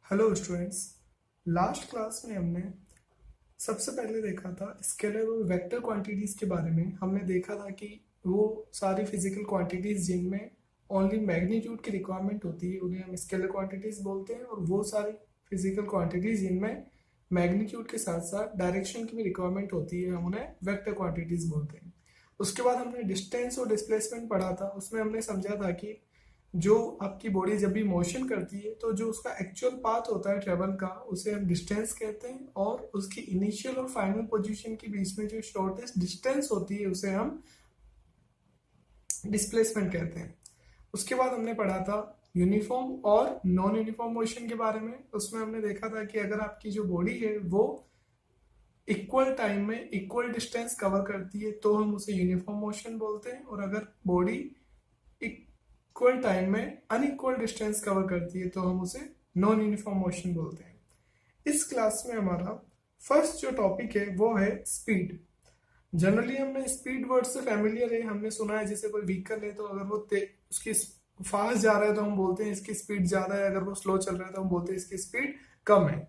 Hello students. Last class में हमने सबसे पहले देखा था स्केलर और वेक्टर क्वांटिटीज के बारे में। हमने देखा था कि वो सारी फिजिकल क्वांटिटीज जिनमें ओनली मैग्नीट्यूड की रिक्वायरमेंट होती है उन्हें हम स्केलर क्वांटिटीज बोलते हैं, और वो सारी फिजिकल क्वांटिटीज जिनमें मैग्नीट्यूड के साथ साथ डायरेक्शन की भी रिक्वायरमेंट होती है हम उन्हें वेक्टर क्वांटिटीज बोलते हैं। उसके बाद हमने डिस्टेंस और डिस्प्लेसमेंट पढ़ा था। उसमें हमने समझा था कि जो आपकी बॉडी जब भी मोशन करती है तो जो उसका एक्चुअल पाथ होता है ट्रेवल का उसे हम डिस्टेंस कहते हैं, और उसकी इनिशियल और फाइनल पोजीशन के बीच में जो शॉर्टेस्ट डिस्टेंस होती है उसे हम डिस्प्लेसमेंट कहते हैं। उसके बाद हमने पढ़ा था यूनिफॉर्म और नॉन यूनिफॉर्म मोशन के बारे में। उसमें हमने देखा था कि अगर आपकी जो बॉडी है वो इक्वल टाइम में इक्वल डिस्टेंस कवर करती है तो हम उसे यूनिफॉर्म मोशन बोलते हैं, और अगर बॉडी इक्वल टाइम में अनइक्वल डिस्टेंस कवर करती है तो हम उसे नॉन यूनिफॉर्म मोशन बोलते हैं। इस क्लास में हमारा फर्स्ट जो टॉपिक है वो है स्पीड। जनरली हमने स्पीड वर्ड से फैमिलियर है, हमने सुना है जैसे कोई व्हीकल है तो अगर वो उसकी फास्ट जा रहा है तो हम बोलते हैं इसकी स्पीड ज्यादा है, अगर वो स्लो चल रहा है तो हम बोलते हैं इसकी स्पीड कम है।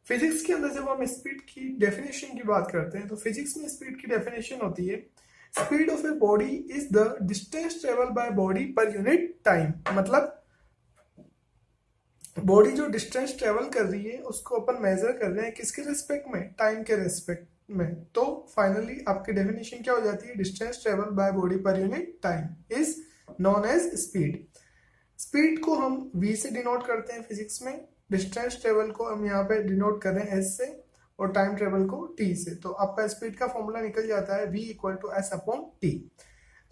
फिजिक्स के अंदर जब हम स्पीड की डेफिनेशन की बात करते हैं तो फिजिक्स में स्पीड की डेफिनेशन होती है speed of a body is the distance travel by body per unit time. मतलब बॉडी जो डिस्टेंस ट्रेवल कर रही है उसको अपन मेजर कर रहे हैं किसके रिस्पेक्ट में, टाइम के रिस्पेक्ट में। तो फाइनली आपकी डेफिनेशन क्या हो जाती है, distance travel by body per unit time is known as speed. Speed को हम v से डिनोट करते हैं फिजिक्स में, डिस्टेंस ट्रेवल को हम यहाँ पे डिनोट कर रहे हैं s से, और टाइम ट्रेवल को t से। तो आपका स्पीड का फॉर्मूला निकल जाता है v equal to s upon t.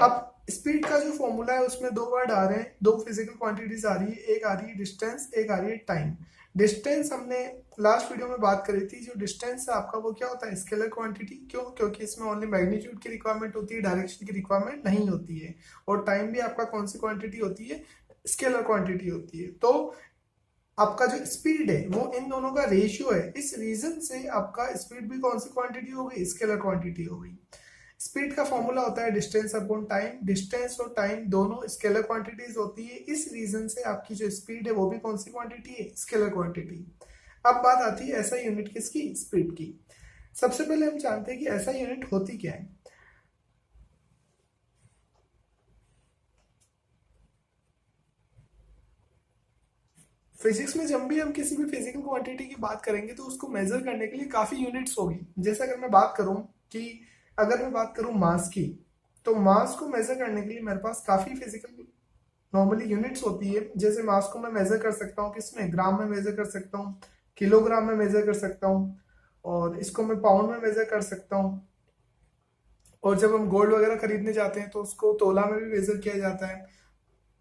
अब स्पीड का जो फॉर्मूला है उसमें दो वर्ड आ रहे हैं, दो फिजिकल क्वांटिटीज आ रही है, एक आ रही है डिस्टेंस, एक आ रही है टाइम। डिस्टेंस हमने लास्ट वीडियो में बात करी थी, जो डिस्टेंस है आपका वो क्या होता है, स्केलर क्वांटिटी। क्यों? क्योंकि इसमें ओनली मैग्नीट्यूड की रिक्वायरमेंट होती है, डायरेक्शन की रिक्वायरमेंट नहीं होती है। और टाइम भी आपका कौन सी क्वांटिटी होती है, स्केलर क्वांटिटी होती है। तो आपका जो स्पीड है वो इन दोनों का रेशियो है, इस रीजन से आपका स्पीड भी कौन सी क्वांटिटी हो गई, स्केलर क्वांटिटी हो गई। स्पीड का फॉर्मूला होता है डिस्टेंस अपॉन टाइम। डिस्टेंस और टाइम दोनों स्केलर क्वांटिटीज होती है, इस रीजन से आपकी जो स्पीड है वो भी कौन सी क्वांटिटी है, स्केलर क्वांटिटी। अब बात आती है ऐसा यूनिट किसकी, स्पीड की। सबसे पहले हम जानते हैं कि ऐसा यूनिट होती क्या है। फिजिक्स में जब भी हम किसी भी फिजिकल क्वांटिटी की बात करेंगे तो उसको मेजर करने के लिए काफी यूनिट्स होगी। जैसे अगर मैं बात करूं कि अगर मैं बात करूं मास की, तो मास को मेजर करने के लिए मेरे पास काफी फिजिकल नॉर्मली यूनिट्स होती है। जैसे मास को मैं मेजर कर सकता हूँ किसमें, ग्राम में मेजर कर सकता हूँ, किलोग्राम में मेजर कर सकता हूँ, और इसको मैं पाउंड में मेजर कर सकता हूँ। और जब हम गोल्ड वगैरह खरीदने जाते हैं तो उसको तोला में भी मेजर किया जाता है।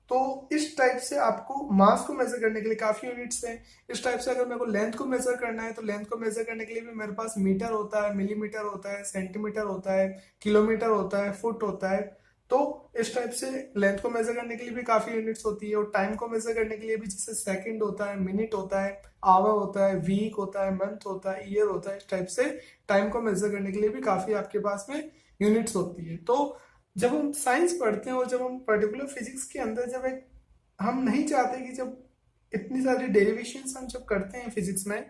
तो इस टाइप से आपको मास को मेजर करने के लिए काफी यूनिट्स हैं। इस टाइप से अगर मेरे को लेंथ को मेजर करना है तो लेंथ को मेजर करने के लिए भी मेरे पास मीटर होता है, मिलीमीटर होता है, सेंटीमीटर होता है, किलोमीटर होता है, फुट होता है। तो इस टाइप से लेंथ को मेजर करने के लिए भी काफी यूनिट्स होती है। और टाइम को मेजर करने के लिए भी जैसे सेकंड होता है, मिनट होता है, आवर होता है, वीक होता है, मंथ होता है, ईयर होता है। इस टाइप से टाइम को मेजर करने के लिए भी काफी आपके पास में यूनिट्स होती है। तो जब हम साइंस पढ़ते हैं और जब हम पर्टिकुलर फिजिक्स के अंदर जब एक हम नहीं चाहते कि जब इतनी सारी डेरिवेशंस हम जब करते हैं फिजिक्स में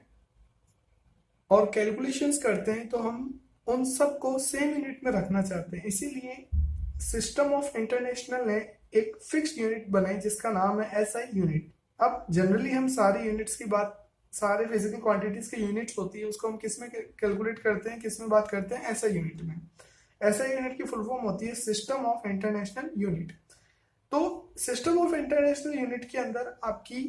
और कैलकुलेशंस करते हैं तो हम उन सब को सेम यूनिट में रखना चाहते हैं। इसीलिए सिस्टम ऑफ इंटरनेशनल ने एक फिक्स्ड यूनिट बनाई जिसका नाम है एसआई यूनिट। अब जनरली हम सारी यूनिट्स की बात, सारे फिजिकल क्वांटिटीज की यूनिट्स होती है उसको हम किस में कैलकुलेट करते हैं, किस में बात करते हैं, एसआई यूनिट में। एसआई यूनिट की फुल फॉर्म होती है सिस्टम ऑफ इंटरनेशनल यूनिट। तो सिस्टम ऑफ इंटरनेशनल यूनिट के अंदर आपकी,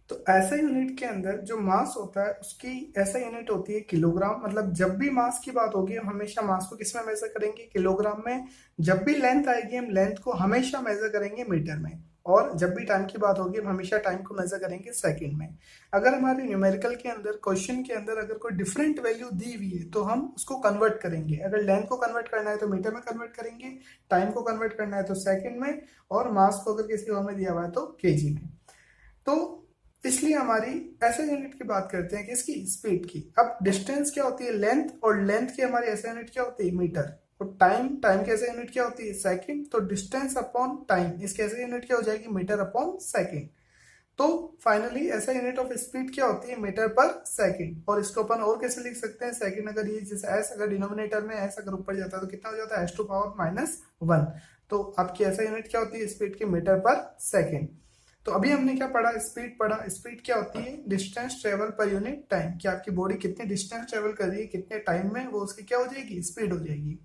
तो ऐसा यूनिट के अंदर जो मास होता है उसकी ऐसा यूनिट होती है किलोग्राम। मतलब जब भी मास की बात होगी हम हमेशा मास को किस में मेजर करेंगे, किलोग्राम में। जब भी लेंथ आएगी हम लेंथ को हमेशा मेजर करेंगे मीटर में। और जब भी टाइम की बात होगी हम हमेशा टाइम को मेजर करेंगे सेकंड में। अगर हमारे न्यूमेरिकल के अंदर, क्वेश्चन के अंदर अगर कोई डिफरेंट वैल्यू दी हुई है तो हम उसको कन्वर्ट करेंगे। अगर लेंथ को कन्वर्ट करना है तो मीटर में कन्वर्ट करेंगे, टाइम को कन्वर्ट करना है तो सेकंड में, और मास को अगर किसी और में दिया हुआ है तो केजी में। तो इसलिए हमारी ऐसे यूनिट की बात करते हैं किसकी, स्पीड की। अब डिस्टेंस क्या होती है, लेंथ, और लेंथ की हमारी ऐसे यूनिट क्या होती है, मीटर। तो टाइम, टाइम की ऐसे यूनिट क्या होती है, सेकंड। तो डिस्टेंस अपॉन टाइम, इसकी ऐसे यूनिट क्या हो जाएगी, मीटर अपॉन सेकंड। तो फाइनली ऐसा यूनिट ऑफ स्पीड क्या होती है, मीटर पर सेकंड। और इसको अपन और कैसे लिख सकते हैं, सेकंड अगर ये जैसे एस अगर डिनोमिनेटर में एस अगर ऊपर जाता है तो कितना हो जाता है, एस टू पावर माइनस 1। तो आपकी ऐसा यूनिट क्या होती है स्पीड की, मीटर पर सेकंड। तो अभी हमने क्या पढ़ा, स्पीड पढ़ा। स्पीड क्या होती है, डिस्टेंस ट्रेवल पर यूनिट टाइम, कि आपकी बॉडी कितने डिस्टेंस ट्रेवल कर रही है कितने टाइम में, वो उसकी क्या हो जाएगी, स्पीड हो जाएगी।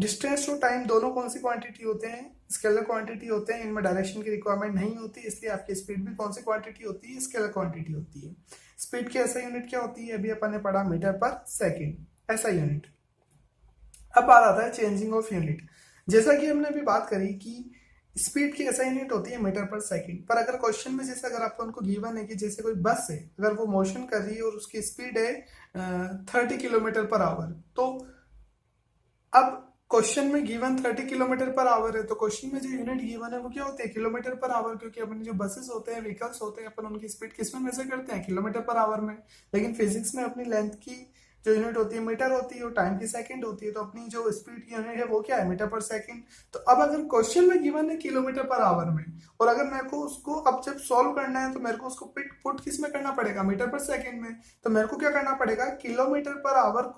डिस्टेंस और टाइम दोनों कौन सी क्वांटिटी होते हैं, स्केलर क्वांटिटी होते हैं, इनमें डायरेक्शन की रिक्वायरमेंट नहीं होती, इसलिए आपकी स्पीड भी कौन सी क्वांटिटी होती है, स्केलर क्वांटिटी होती है। स्पीड की ऐसा यूनिट क्या होती है, अभी अपन ने पढ़ा मीटर पर सेकंड ऐसा यूनिट। अब बात आता है चेंजिंग ऑफ यूनिट। जैसा कि हमने अभी बात करी कि स्पीड की ऐसा यूनिट होती है मीटर पर सेकंड, पर अगर क्वेश्चन में जैसे अगर आपको उनको गिवन है कि जैसे कोई बस है, अगर वो मोशन कर रही है और उसकी स्पीड है 30 किलोमीटर पर आवर, तो अब क्वेश्चन में गिवन 30 किलोमीटर पर आवर है, तो क्वेश्चन में जो यूनिट गिवन है वो क्या होते हैं, किलोमीटर पर आवर, क्योंकि अपने जो बसेस होते हैं, व्हीकल्स होते हैं, अपन उनकी स्पीड किस में मेजर करते हैं, किलोमीटर पर आवर में। लेकिन फिजिक्स में अपनी लेंथ की जो यूनिट होती है मीटर होती है और टाइम की सेकंड होती है, तो अपनी जो स्पीड की यूनिट है वो क्या है, मीटर पर सेकंड। तो अब अगर क्वेश्चन में गिवन है किलोमीटर पर आवर में, और अगर मेरे को उसको अब जब सॉल्व करना है तो मेरे को उसको पुट किस में करना पड़ेगा, मीटर पर सेकंड में। तो मेरे को क्या करना पड़ेगा, किलोमीटर पर आवर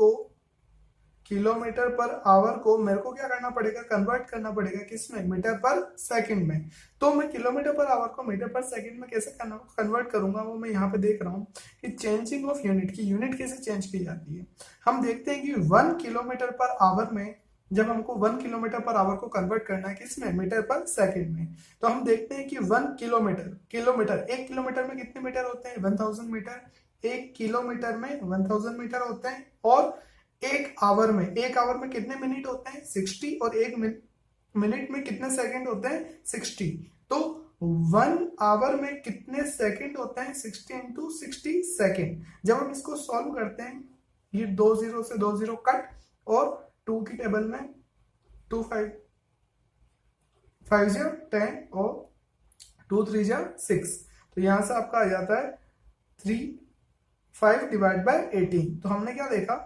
को मेरे को क्या करना पड़ेगा, कन्वर्ट करना पड़ेगा किसमें, मीटर पर सेकंड में। तो मैं किलोमीटर पर आवर को मीटर पर सेकंड में कैसे कन्वर्ट करूंगा, वो मैं यहाँ पे देख रहा हूँ कि चेंजिंग ऑफ यूनिट की यूनिट कैसे चेंज की जाती है। हम देखते हैं कि 1 किलोमीटर पर आवर में, जब हमको 1 किलोमीटर पर आवर को कन्वर्ट करना है किसमें, मीटर पर सेकंड में, तो हम देखते हैं कि 1 किलोमीटर 1 किलोमीटर में कितने मीटर होते हैं, 1000 मीटर। 1 किलोमीटर में 1000 मीटर होते हैं। और एक आवर में कितने मिनट होते हैं, 60। और एक मिनट में कितने सेकंड होते हैं, 60। तो 1 आवर में कितने सेकंड होते हैं, 60 इंटू 60 सेकेंड। जब हम इसको सॉल्व करते हैं, ये 2 0 से 2 0 कट, और 2 की टेबल में 2 5 5 0 10 और 2 3 6, तो यहां से आपका आ जाता है 3 5 डिवाइड बाय 18। तो हमने क्या देखा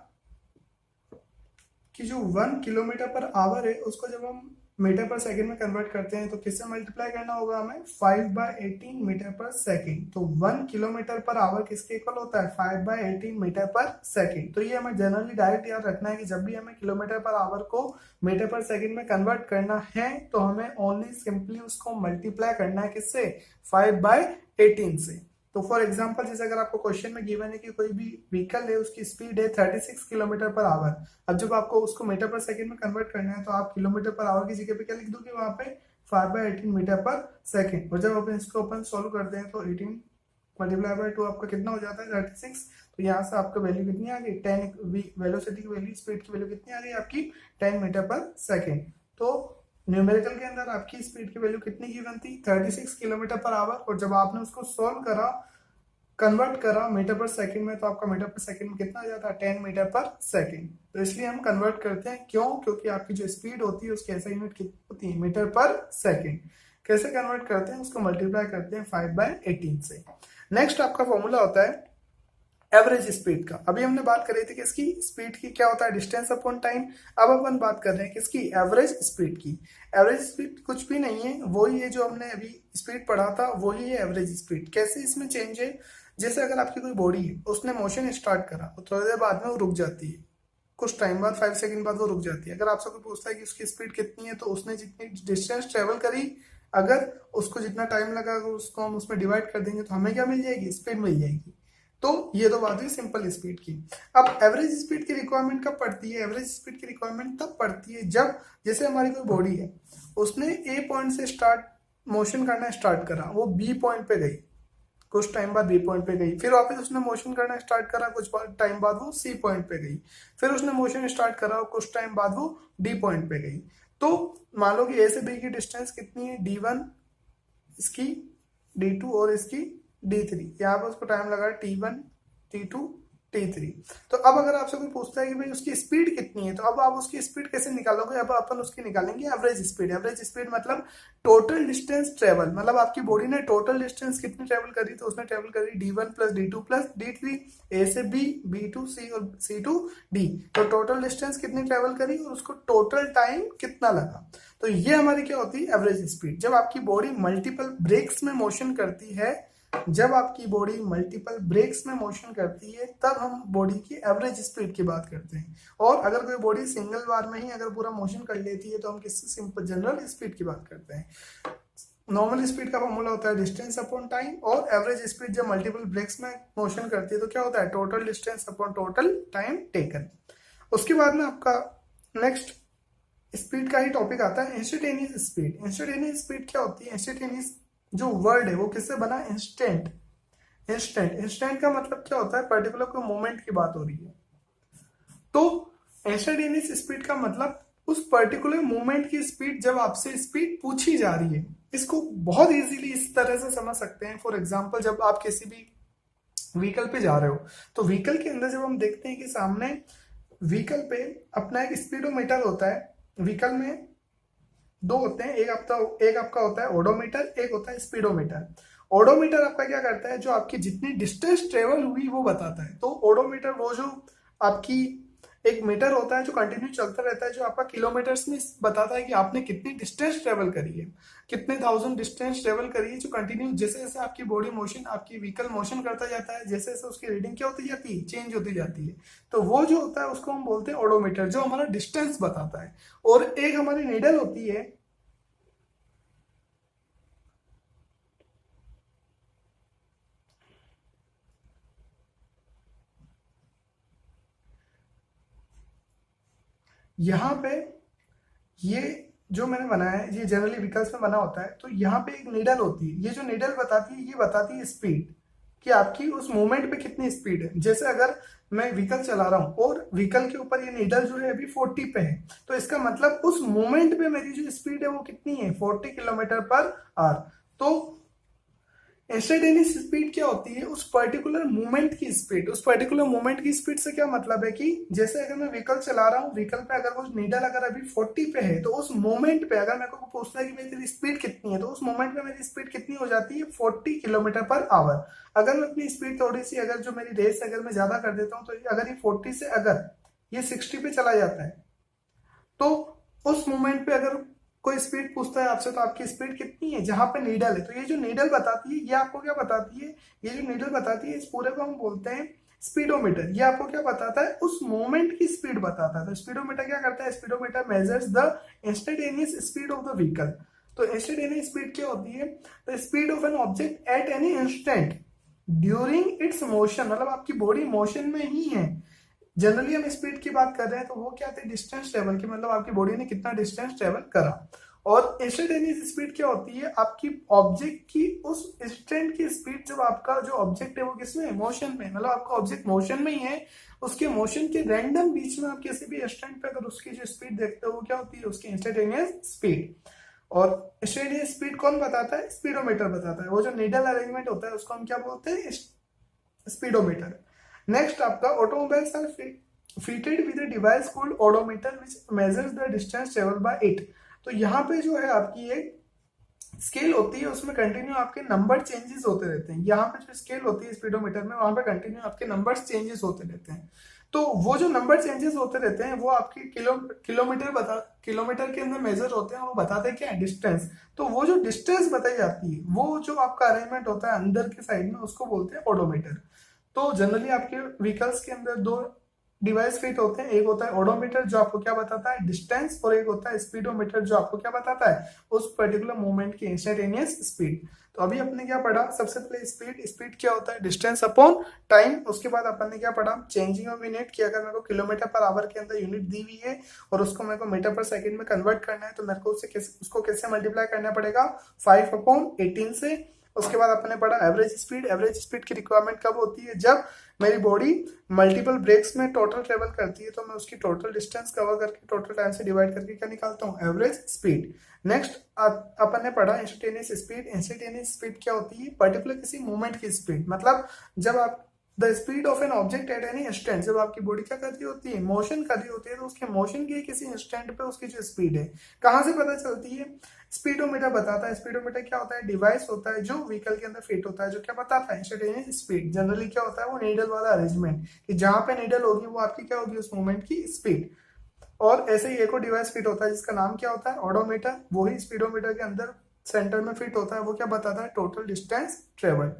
कि जो 1 किलोमीटर पर आवर है उसको जब हम मीटर पर सेकंड में कन्वर्ट करते हैं तो किससे मल्टीप्लाई करना होगा हमें, 5/18 मीटर पर सेकंड। तो 1 किलोमीटर पर आवर किसके इक्वल होता है, 5/18 मीटर पर सेकंड। तो ये हमें जनरली डायरेक्ट याद रखना है कि जब भी हमें किलोमीटर पर आवर को मीटर पर सेकंड में कन्वर्ट करना है तो हमें ओनली सिंपली उसको मल्टीप्लाई करना है किससे, 5/18 से। तो फॉर एग्जाम्पल जैसे अगर आपको क्वेश्चन में गिवन है कि कोई भी व्हीकल है उसकी स्पीड है 36 किलोमीटर पर आवर। अब जब आपको उसको मीटर पर सेकंड में कन्वर्ट करना है तो आप किलोमीटर पर आवर की जगह पे क्या लिख दोगे वहां पे, 5/18 मीटर पर सेकंड। और जब अपन इसको अपन सोल्व करते हैं तो 18 मल्टीप्लाई बाय 2 आपका कितना हो जाता है, 36। तो यहाँ से आपका वैल्यू कितनी आ गई, 10। वेलोसिटी की वैल्यू, स्पीड की वैल्यू कितनी आ गई आपकी, 10 मीटर पर सेकेंड। तो न्यूमेरिकल के अंदर आपकी स्पीड की वैल्यू कितनी गिवन थी, 36 किलोमीटर पर आवर। और जब आपने उसको सॉल्व करा, कन्वर्ट करा मीटर पर सेकंड में, तो आपका मीटर पर सेकंड में कितना आ जाता है, 10 मीटर पर सेकंड। तो इसलिए हम कन्वर्ट करते हैं, क्यों, क्योंकि आपकी जो स्पीड होती है उसकी ऐसा यूनिट कितनी होती है, मीटर पर सेकंड। कैसे कन्वर्ट करते हैं, उसको मल्टीप्लाई करते हैं 5/18 से। नेक्स्ट आपका फॉर्मूला होता है एवरेज स्पीड का। अभी हमने बात कर रही थी किसकी, स्पीड की, क्या होता है, डिस्टेंस अपॉन टाइम। अब अपन बात कर रहे हैं किसकी, एवरेज स्पीड की। एवरेज स्पीड कुछ भी नहीं है, वही है जो हमने अभी स्पीड पढ़ा था, वही है एवरेज स्पीड। कैसे इसमें चेंज है, जैसे अगर आपकी कोई बॉडी है, उसने मोशन स्टार्ट करा और थोड़ी देर बाद में वो रुक जाती है, कुछ टाइम बाद 5 सेकंड बाद वो रुक जाती है। अगर आपसे कोई पूछता है कि उसकी स्पीड कितनी है, तो उसने जितनी डिस्टेंस ट्रेवल करी, अगर उसको जितना टाइम लगा, अगर उसको हम उसमें डिवाइड कर देंगे तो हमें क्या मिल जाएगी, स्पीड मिल जाएगी। तो ये तो बात हुई सिंपल स्पीड की। अब एवरेज स्पीड की रिक्वायरमेंट कब पड़ती है, एवरेज स्पीड की रिक्वायरमेंट तब पड़ती है जब, जैसे हमारी कोई बॉडी है, उसने ए पॉइंट से स्टार्ट मोशन करना स्टार्ट करा, वो बी पॉइंट पे गई, कुछ टाइम बाद बी पॉइंट पे गई, फिर वापस उसने मोशन करना स्टार्ट करा, कुछ टाइम बाद वो सी पॉइंट पे गई, फिर उसने मोशन स्टार्ट करा, कुछ टाइम बाद वो डी पॉइंट पे गई। तो मान लो कि ए से बी की डिस्टेंस कितनी है, D1, इसकी D2 और इसकी D3। यहाँ पर उसको टाइम लगा T1 T2 T3। तो अब अगर आपसे कोई पूछता है कि भाई उसकी स्पीड कितनी है, तो अब आप उसकी स्पीड कैसे निकालोगे? अब अपन उसकी निकालेंगे एवरेज स्पीड। एवरेज स्पीड मतलब टोटल डिस्टेंस ट्रेवल, मतलब आपकी बॉडी ने टोटल डिस्टेंस कितनी ट्रेवल करी, तो उसने ट्रेवल करी D1 plus D2 plus D3, ए से बी, बी टू सी और सी टू डी। तो टोटल डिस्टेंस कितनी ट्रेवल करी और उसको टोटल टाइम कितना लगा। तो ये हमारी क्या होती है? Average speed. जब आपकी बॉडी मल्टीपल ब्रेक्स में मोशन करती है, जब आपकी बॉडी मल्टीपल ब्रेक्स में मोशन करती है, तब हम बॉडी की एवरेज स्पीड की बात करते हैं। और अगर कोई बॉडी सिंगल बार में ही अगर पूरा मोशन कर लेती है, तो हम किससे? सिंपल जनरल स्पीड की बात करते हैं। नॉर्मल स्पीड का फॉर्मूला होता है डिस्टेंस अपॉन टाइम, और एवरेज स्पीड जब मल्टीपल ब्रेक्स में मोशन करती है तो क्या होता है? Total distance upon total time taken. उसके बाद में आपका नेक्स्ट स्पीड का ही टॉपिक आता है इंस्टेंटेनियस स्पीड। इंस्टेंटेनियस स्पीड क्या होती है? इंस्टेंटेनियस जो वर्ड है वो किससे बना? इंस्टेंट। इंस्टेंट का मतलब क्या होता है? पर्टिकुलर कोई मोमेंट की बात हो रही है। तो इंस्टेंटेनियस स्पीड का मतलब उस पर्टिकुलर मोमेंट की स्पीड, जब आपसे स्पीड पूछी जा रही है। इसको बहुत इजीली इस तरह से समझ सकते हैं। फॉर एग्जांपल, जब आप किसी भी व्हीकल पे जा रहे हो, तो व्हीकल के अंदर जब हम देखते हैं कि सामने व्हीकल पे अपना एक स्पीडोमीटर होता है। व्हीकल में दो होते हैं, एक आपका होता है ओडोमीटर, एक होता है स्पीडोमीटर। ओडोमीटर आपका क्या करता है? जो आपकी जितनी डिस्टेंस ट्रेवल हुई वो बताता है। तो ओडोमीटर वो जो आपकी एक मीटर होता है जो कंटिन्यू चलता रहता है, जो आपका किलोमीटर्स में बताता है कि आपने कितनी डिस्टेंस ट्रेवल करी है, कितने थाउजेंड डिस्टेंस ट्रेवल करी है, जो कंटिन्यू जैसे जैसे आपकी बॉडी मोशन, आपकी व्हीकल मोशन करता जाता है, जैसे जैसे उसकी रीडिंग क्या होती जाती है? चेंज होती जाती है। तो वो जो होता है उसको हम बोलते हैं ओडोमीटर, जो हमारा डिस्टेंस बताता है। और एक हमारी नीडल होती है, यहाँ पे ये जो मैंने बनाया है, ये जनरली व्हीकल्स में बना होता है। तो यहाँ पे एक नीडल होती है, ये जो नीडल बताती है, ये बताती है स्पीड, कि आपकी उस मोमेंट पे कितनी स्पीड है। जैसे अगर मैं व्हीकल चला रहा हूँ और व्हीकल के ऊपर ये नीडल जो है अभी 40 पे है, तो इसका मतलब उस मोमेंट पे मेरी जो स्पीड है वो कितनी है? 40 किलोमीटर पर आवर। तो इंस्टेंटेनियस स्पीड क्या होती है? उस पर्टिकुलर मूवमेंट की स्पीड। उस पर्टिकुलर मूवमेंट की स्पीड से क्या मतलब है कि जैसे अगर मैं व्हीकल चला रहा हूँ, व्हीकल पे अगर वो नीडल अगर अभी 40 पे है, तो उस मोमेंट पे अगर मेरे को पूछता है कि भाई तेरी स्पीड कितनी है, तो उस मोमेंट पे मेरी स्पीड कितनी हो जाती है? 40 किलोमीटर पर आवर। अगर मैं अपनी स्पीड थोड़ी सी, अगर जो मेरी रेस अगर मैं ज्यादा कर देता हूँ, तो अगर ये 40 से अगर ये 60 पे चला जाता है, तो उस मोमेंट पे अगर कोई स्पीड पूछता है आपसे, तो आपकी स्पीड कितनी है? जहां पे नीडल है, तो ये जो नीडल बताती है, ये आपको क्या बताती है? ये जो नीडल बताती है, इस पूरे को हम बोलते हैं स्पीडोमीटर। ये आपको क्या बताता है? उस मोमेंट की स्पीड बताता है। तो स्पीडोमीटर क्या करता है? Speedometer measures the instantaneous speed of the vehicle. तो इंस्टेंटेनियस स्पीड क्या होती है? The speed of an object at any instant during its motion, मतलब आपकी बॉडी मोशन में ही है। जनरली हम स्पीड की बात कर रहे हैं, तो वो क्या थे? डिस्टेंस ट्रेवल की, मतलब आपकी बॉडी ने कितना डिस्टेंस ट्रेवल करा। और इंस्टेंटेनियस स्पीड क्या होती है? आपकी ऑब्जेक्ट की उस इंस्टेंट की स्पीड, जब आपका जो ऑब्जेक्ट है वो किसमें है? मोशन में, मतलब आपका ऑब्जेक्ट मोशन में ही है, उसके मोशन के रैंडम बीच में आप किसी भी इंस्टेंट पे अगर उसकी जो स्पीड देखते हो, वो क्या होती है? उसकी इंस्टेंटेनियस स्पीड। और इंस्टेंटेनियस स्पीड कौन बताता है? स्पीडोमीटर बताता है। वो जो नीडल अरेंजमेंट होता है उसको हम क्या बोलते हैं? स्पीडोमीटर। नेक्स्ट आपका automobiles are fitted with a device called odometer which measures the distance traveled by it। तो यहाँ पे जो है आपकी एक स्केल होती है, उसमें कंटिन्यू आपके नंबर चेंजेस होते रहते हैं। यहाँ पे जो स्केल होती है स्पीडोमीटर में, वहां पे कंटिन्यू आपके नंबर्स चेंजेस होते रहते हैं। तो वो जो नंबर चेंजेस होते रहते हैं, वो आपकी किलोमीटर के अंदर मेजर होते हैं, वो बताते हैं क्या? डिस्टेंस। तो वो जो डिस्टेंस बताई जाती है, वो जो आपका अरेंजमेंट होता है अंदर के साइड में, उसको बोलते हैं ओडोमीटर। तो जनरली आपके व्हीकल्स के अंदर दो डिवाइस फिट होते हैं। एक होता है ओडोमीटर जो आपको क्या बताता है? डिस्टेंस, और एक होता है स्पीडोमीटर जो आपको क्या बताता है? उस पर्टिकुलर मूवमेंट की इंस्टेंटेनियस स्पीड। तो अभी अपने क्या पढ़ा? सबसे पहले स्पीड। स्पीड क्या होता है? Distance upon time. उसके बाद अपन ने क्या पढ़ा? चेंजिंग ऑफ यूनिट, कि अगर मेरे को किलोमीटर पर आवर के अंदर यूनिट दी हुई है और उसको मेरे को मीटर पर सेकंड में कन्वर्ट करना है, तो मेरे को उसको कैसे मल्टीप्लाई करना पड़ेगा? 5/18 से। उसके बाद अपने पढ़ा एवरेज स्पीड। एवरेज स्पीड की रिक्वायरमेंट कब होती है? जब मेरी बॉडी मल्टीपल ब्रेक्स में टोटल ट्रेवल करती है, तो मैं उसकी टोटल डिस्टेंस कवर करके टोटल टाइम से डिवाइड करके क्या निकालता हूँ? Average speed. नेक्स्ट अपन ने पढ़ा इंस्टेंटेनियस स्पीड। इंस्टेंटेनियस स्पीड क्या होती है? पर्टिकुलर किसी मूवमेंट की स्पीड, मतलब जब आप the speed of an object at any instant, जब आपकी बॉडी क्या कर रही होती है, मोशन कर रही होती है, तो उसके मोशन की किसी इंस्टेंट पे उसकी जो स्पीड है कहाँ से पता चलती है, स्पीडोमीटर बताता है। स्पीडोमीटर क्या होता है, डिवाइस होता है जो व्हीकल के अंदर फिट होता है, जो क्या बताता है, इंस्टेंटेनियस स्पीड। जनरली क्या होता है, वो नीडल वाला अरेंजमेंट, कि जहां पे नीडल होगी वो आपकी क्या होगी, उस मूवमेंट की स्पीड। और ऐसे ही एक और डिवाइस फिट होता है जिसका नाम क्या होता है, ओडोमीटर, वही स्पीडोमीटर के अंदर सेंटर में फिट होता है, वो क्या बताता है, टोटल डिस्टेंस ट्रेवल।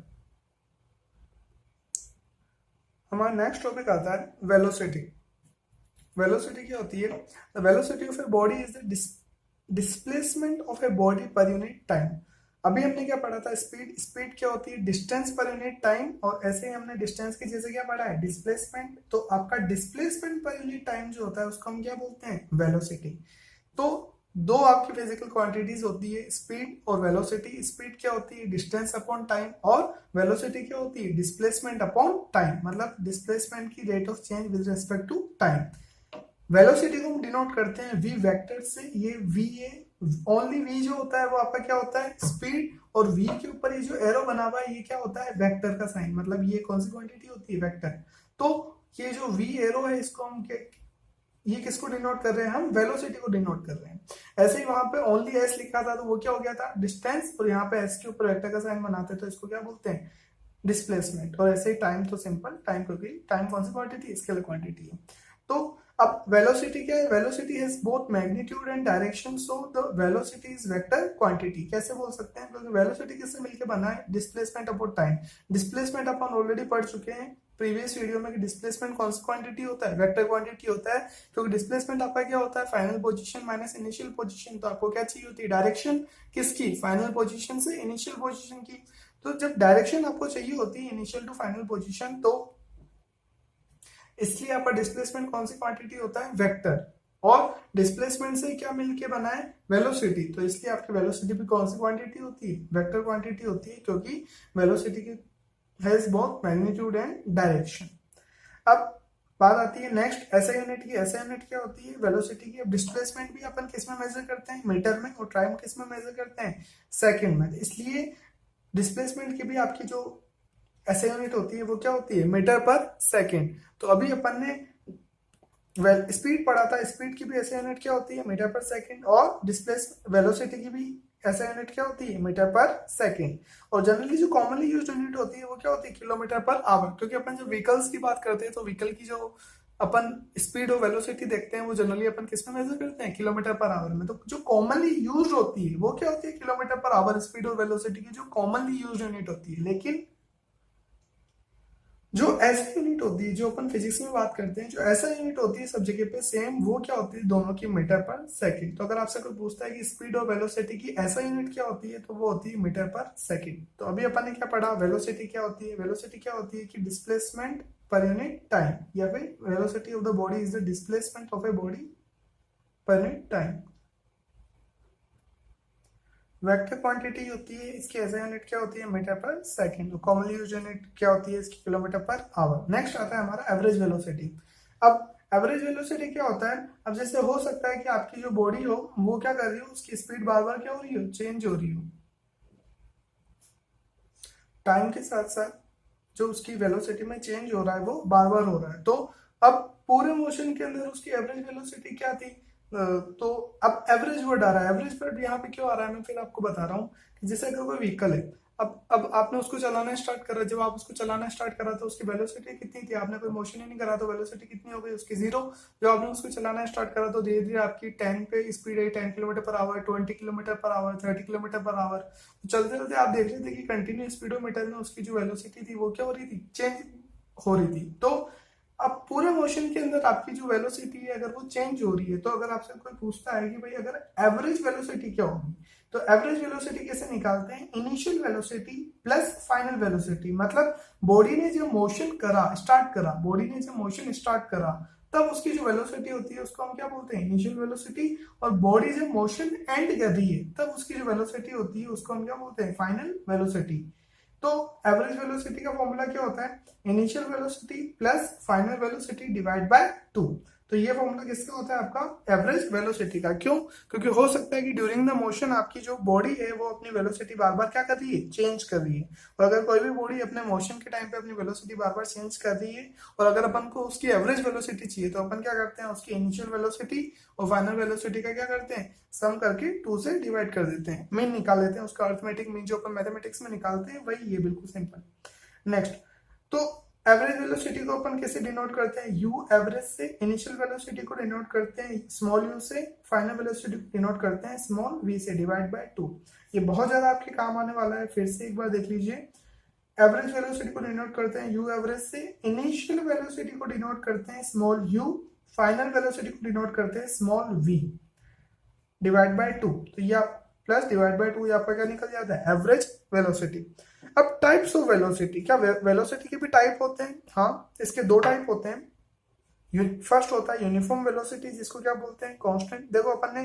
हमारा नेक्स्ट टॉपिक आता है वेलोसिटी। वेलोसिटी क्या होती है, the velocity of a body is the displacement of a body per unit time. अभी हमने क्या पढ़ा था, स्पीड, स्पीड क्या होती है, डिस्टेंस पर यूनिट टाइम, और ऐसे ही हमने डिस्टेंस की जैसे क्या पढ़ा है, डिस्प्लेसमेंट। तो आपका डिस्प्लेसमेंट पर यूनिट टाइम जो होता है उसको हम क्या बोलते हैं, वेलोसिटी। तो दो आपकी फिजिकल क्वांटिटीज होती है, स्पीड और वेलोसिटी। स्पीड क्या होती है, डिस्टेंस अपॉन टाइम, और वेलोसिटी क्या होती है, डिस्प्लेसमेंट अपॉन टाइम, मतलब डिस्प्लेसमेंट की rate of change with respect to time. Velocity को हम डिनोट करते हैं वी वेक्टर से, ये वी है, ओनली वी जो होता है वो आपका क्या होता है, स्पीड, और वी के ऊपर ये जो एरो बना हुआ है ये क्या होता है, वेक्टर का साइन, मतलब ये कौन सी क्वांटिटी होती है, वेक्टर। तो ये जो वी एरो है इसको हम ये किसको डिनोट कर रहे हैं, हम वेलोसिटी को डिनोट कर रहे हैं। ऐसे ही वहां पे ओनली एस लिखा था तो वो क्या हो गया था, डिस्टेंस, और यहाँ पे एस के ऊपर वेक्टर का साइन बनाते हैं तो इसको क्या बोलते हैं, डिस्प्लेसमेंट। और ऐसे ही टाइम, तो सिंपल टाइम, क्योंकि टाइम कौन सी क्वांटिटी, स्केलर क्वांटिटी है। तो अब वेलोसिटी क्या है, velocity has both magnitude and direction, so the velocity is vector quantity. कैसे बोल सकते हैं, क्योंकि वेलोसिटी किससे मिलकर बना है, डिस्प्लेसमेंट अपॉन टाइम। डिस्प्लेसमेंट अपन ऑलरेडी पढ़ चुके हैं प्रीवियस वीडियो में कि डिस्प्लेसमेंट कौन सी क्वांटिटी होता है, वेक्टर क्वांटिटी होता है। क्योंकि डिस्प्लेसमेंट आपका क्या होता है, final position minus initial position. तो आपको क्या चाहिए होती है, डायरेक्शन किसकी, फाइनल पोजीशन से इनिशियल पोजीशन की। तो जब डायरेक्शन आपको चाहिए होती है इनिशियल टू फाइनल पोजीशन, तो इसलिए आपका डिस्प्लेसमेंट कौन सी क्वांटिटी होता है, वेक्टर। और डिस्प्लेसमेंट से क्या मिलके बना है, वेलोसिटी। तो इसलिए आपकी वेलोसिटी भी कौन सी क्वांटिटी होती है, वेक्टर क्वांटिटी होती है, क्योंकि वेलोसिटी की has both magnitude and direction. अब बात आती है नेक्स्ट एसआई यूनिट की। एसआई यूनिट क्या होती है, वेलोसिटी की। अब डिस्प्लेसमेंट भी अपन किस में मेजर करते हैं, मीटर में, और टाइम किस में मेजर करते हैं, सेकंड में। इसलिए डिस्प्लेसमेंट की भी आपकी जो एसआई यूनिट होती है वो क्या होती है, मीटर पर सेकंड। तो अभी अपन ने स्पीड पढ़ा था, स्पीड की भी एसआई यूनिट क्या होती है, मीटर पर सेकंड, और डिस्प्लेस वेलोसिटी की भी एसआई यूनिट क्या होती है, मीटर पर सेकंड। और जनरली जो कॉमनली यूज्ड यूनिट होती है वो क्या होती है, किलोमीटर पर आवर। क्योंकि अपन जब व्हीकल्स की बात करते हैं तो व्हीकल की जो अपन स्पीड और वेलोसिटी देखते हैं वो जनरली अपन किस में मेजर करते हैं, किलोमीटर पर आवर में। तो जो कॉमनली यूज होती है वो क्या होती है, किलोमीटर पर आवर। स्पीड और वेलोसिटी की जो कॉमनली यूज यूनिट होती है। लेकिन जो ऐसा यूनिट होती है, जो अपन फिजिक्स में बात करते हैं, जो ऐसा यूनिट होती है सब जगह पे सेम, वो क्या होती है, दोनों की मीटर पर सेकंड। तो अगर आपसे कोई पूछता है कि स्पीड और वेलोसिटी की ऐसा यूनिट क्या होती है, तो वो होती है मीटर पर सेकंड। तो अभी अपन ने क्या पढ़ा, वेलोसिटी क्या होती है, वेलोसिटी क्या होती है कि डिस्प्लेसमेंट पर यूनिट टाइम, या फिर velocity of the body is the displacement of a body per unit time. Vector quantity होती है इसकी एसआई यूनिट क्या होती है, metre per second. Commonly used unit क्या होती है इसकी, किलोमीटर पर आवर। नेक्स्ट आता है हमारा एवरेज वेलोसिटी। अब एवरेज वेलोसिटी क्या होता है, अब जैसे हो सकता है कि आपकी जो बॉडी हो वो क्या कर रही हो, उसकी स्पीड बार बार क्या हो रही हो, चेंज हो रही हो टाइम के साथ साथ। जो उसकी वेलोसिटी में चेंज हो रहा है वो बार बार हो रहा है। तो अब पूरे मोशन के अंदर उसकी एवरेज वेलोसिटी क्या थी, तो अब एवरेज वर्ड आ रहा है। एवरेज वर्ड यहाँ पे क्यों आ रहा है, मैं फिर आपको बता रहा हूँ। जैसे अगर कोई व्हीकल है, अब आपने उसको चलाना स्टार्ट करा, जब आप उसको चलाना स्टार्ट करा तो उसकी वेलोसिटी कितनी थी, आपने कोई मोशन ही नहीं करा तो वेलोसिटी कितनी हो गई उसकी, जीरो। जब आपने उसको चलाना स्टार्ट करा तो धीरे धीरे आपकी 10 पे स्पीड है, 10 kilometre per our, 20 kilometre per our, 30 kilometre per our. तो चलते चलते आप देख रहे थे कि कंटिन्यू स्पीडोमीटर में उसकी जो वेलोसिटी थी वो क्या हो रही थी, चेंज हो रही थी। तो अब पूरे मोशन के अंदर आपकी जो वेलोसिटी है अगर वो चेंज हो रही है, तो अगर आपसे कोई पूछता है कि भाई अगर एवरेज वेलोसिटी क्या होगी, तो एवरेज वेलोसिटी कैसे निकालते हैं, initial velocity plus final velocity. मतलब बॉडी ने जो मोशन करा, स्टार्ट करा, बॉडी ने जो मोशन स्टार्ट करा, तब उसकी जो वेलोसिटी होती है उसको हम क्या बोलते हैं, इनिशियल वेलोसिटी। और बॉडी जब मोशन एंड कर रही है तब उसकी जो वेलोसिटी होती है उसको हम क्या बोलते हैं, फाइनल वेलोसिटी। तो एवरेज वेलोसिटी का फॉर्मूला क्या होता है, initial velocity plus final velocity divide by 2। तो ये फॉर्मूला किसका होता है? आपका एवरेज वेलोसिटी का। क्यों? क्योंकि हो सकता है कि ड्यूरिंग द मोशन आपकी जो बॉडी है वो अपनी वेलोसिटी बार बार क्या कर रही है? चेंज कर रही है। और अगर कोई भी बॉडी अपने मोशन के टाइम पे अपनी वेलोसिटी बार बार चेंज कर रही है और अगर अपन को उसकी एवरेज वेलोसिटी चाहिए तो अपन क्या करते हैं? उसकी इनिशियल वेलोसिटी और फाइनल वेलोसिटी का क्या करते हैं? सम करके 2 से डिवाइड कर देते हैं, मीन निकाल लेते हैं। उसका अर्थमेटिक मीन जो अपन मैथमेटिक्स में निकालते हैं वही, ये बिल्कुल सिंपल। नेक्स्ट, तो एवरेज वेलोसिटी को अपन कैसे डिनोट करते हैं? यू एवरेज से। इनिशियल वेलोसिटी को डिनोट करते हैं स्मॉल यू से। फाइनल वेलोसिटी को डिनोट करते हैं स्मॉल वी से, डिवाइड बाय 2। ये बहुत ज्यादा आपके काम आने वाला है, फिर से एक बार देख लीजिए। एवरेज वेलोसिटी को डिनोट करते हैं यू एवरेज से। इनिशियल वेलोसिटी को डिनोट करते हैं स्मॉल यू। फाइनल वेलोसिटी को डिनोट करते हैं स्मॉल वी, डिवाइड बाय 2। तो ये आप प्लस डिवाइड बाय 2, ये आपका क्या निकल जाता है? Average velocity. अब टाइप्स ऑफ वेलोसिटी, क्या वेलोसिटी के भी टाइप होते हैं? हाँ, इसके 2 टाइप होते हैं। फर्स्ट होता है यूनिफॉर्म वेलोसिटी, जिसको क्या बोलते हैं? कांस्टेंट। देखो अपन ने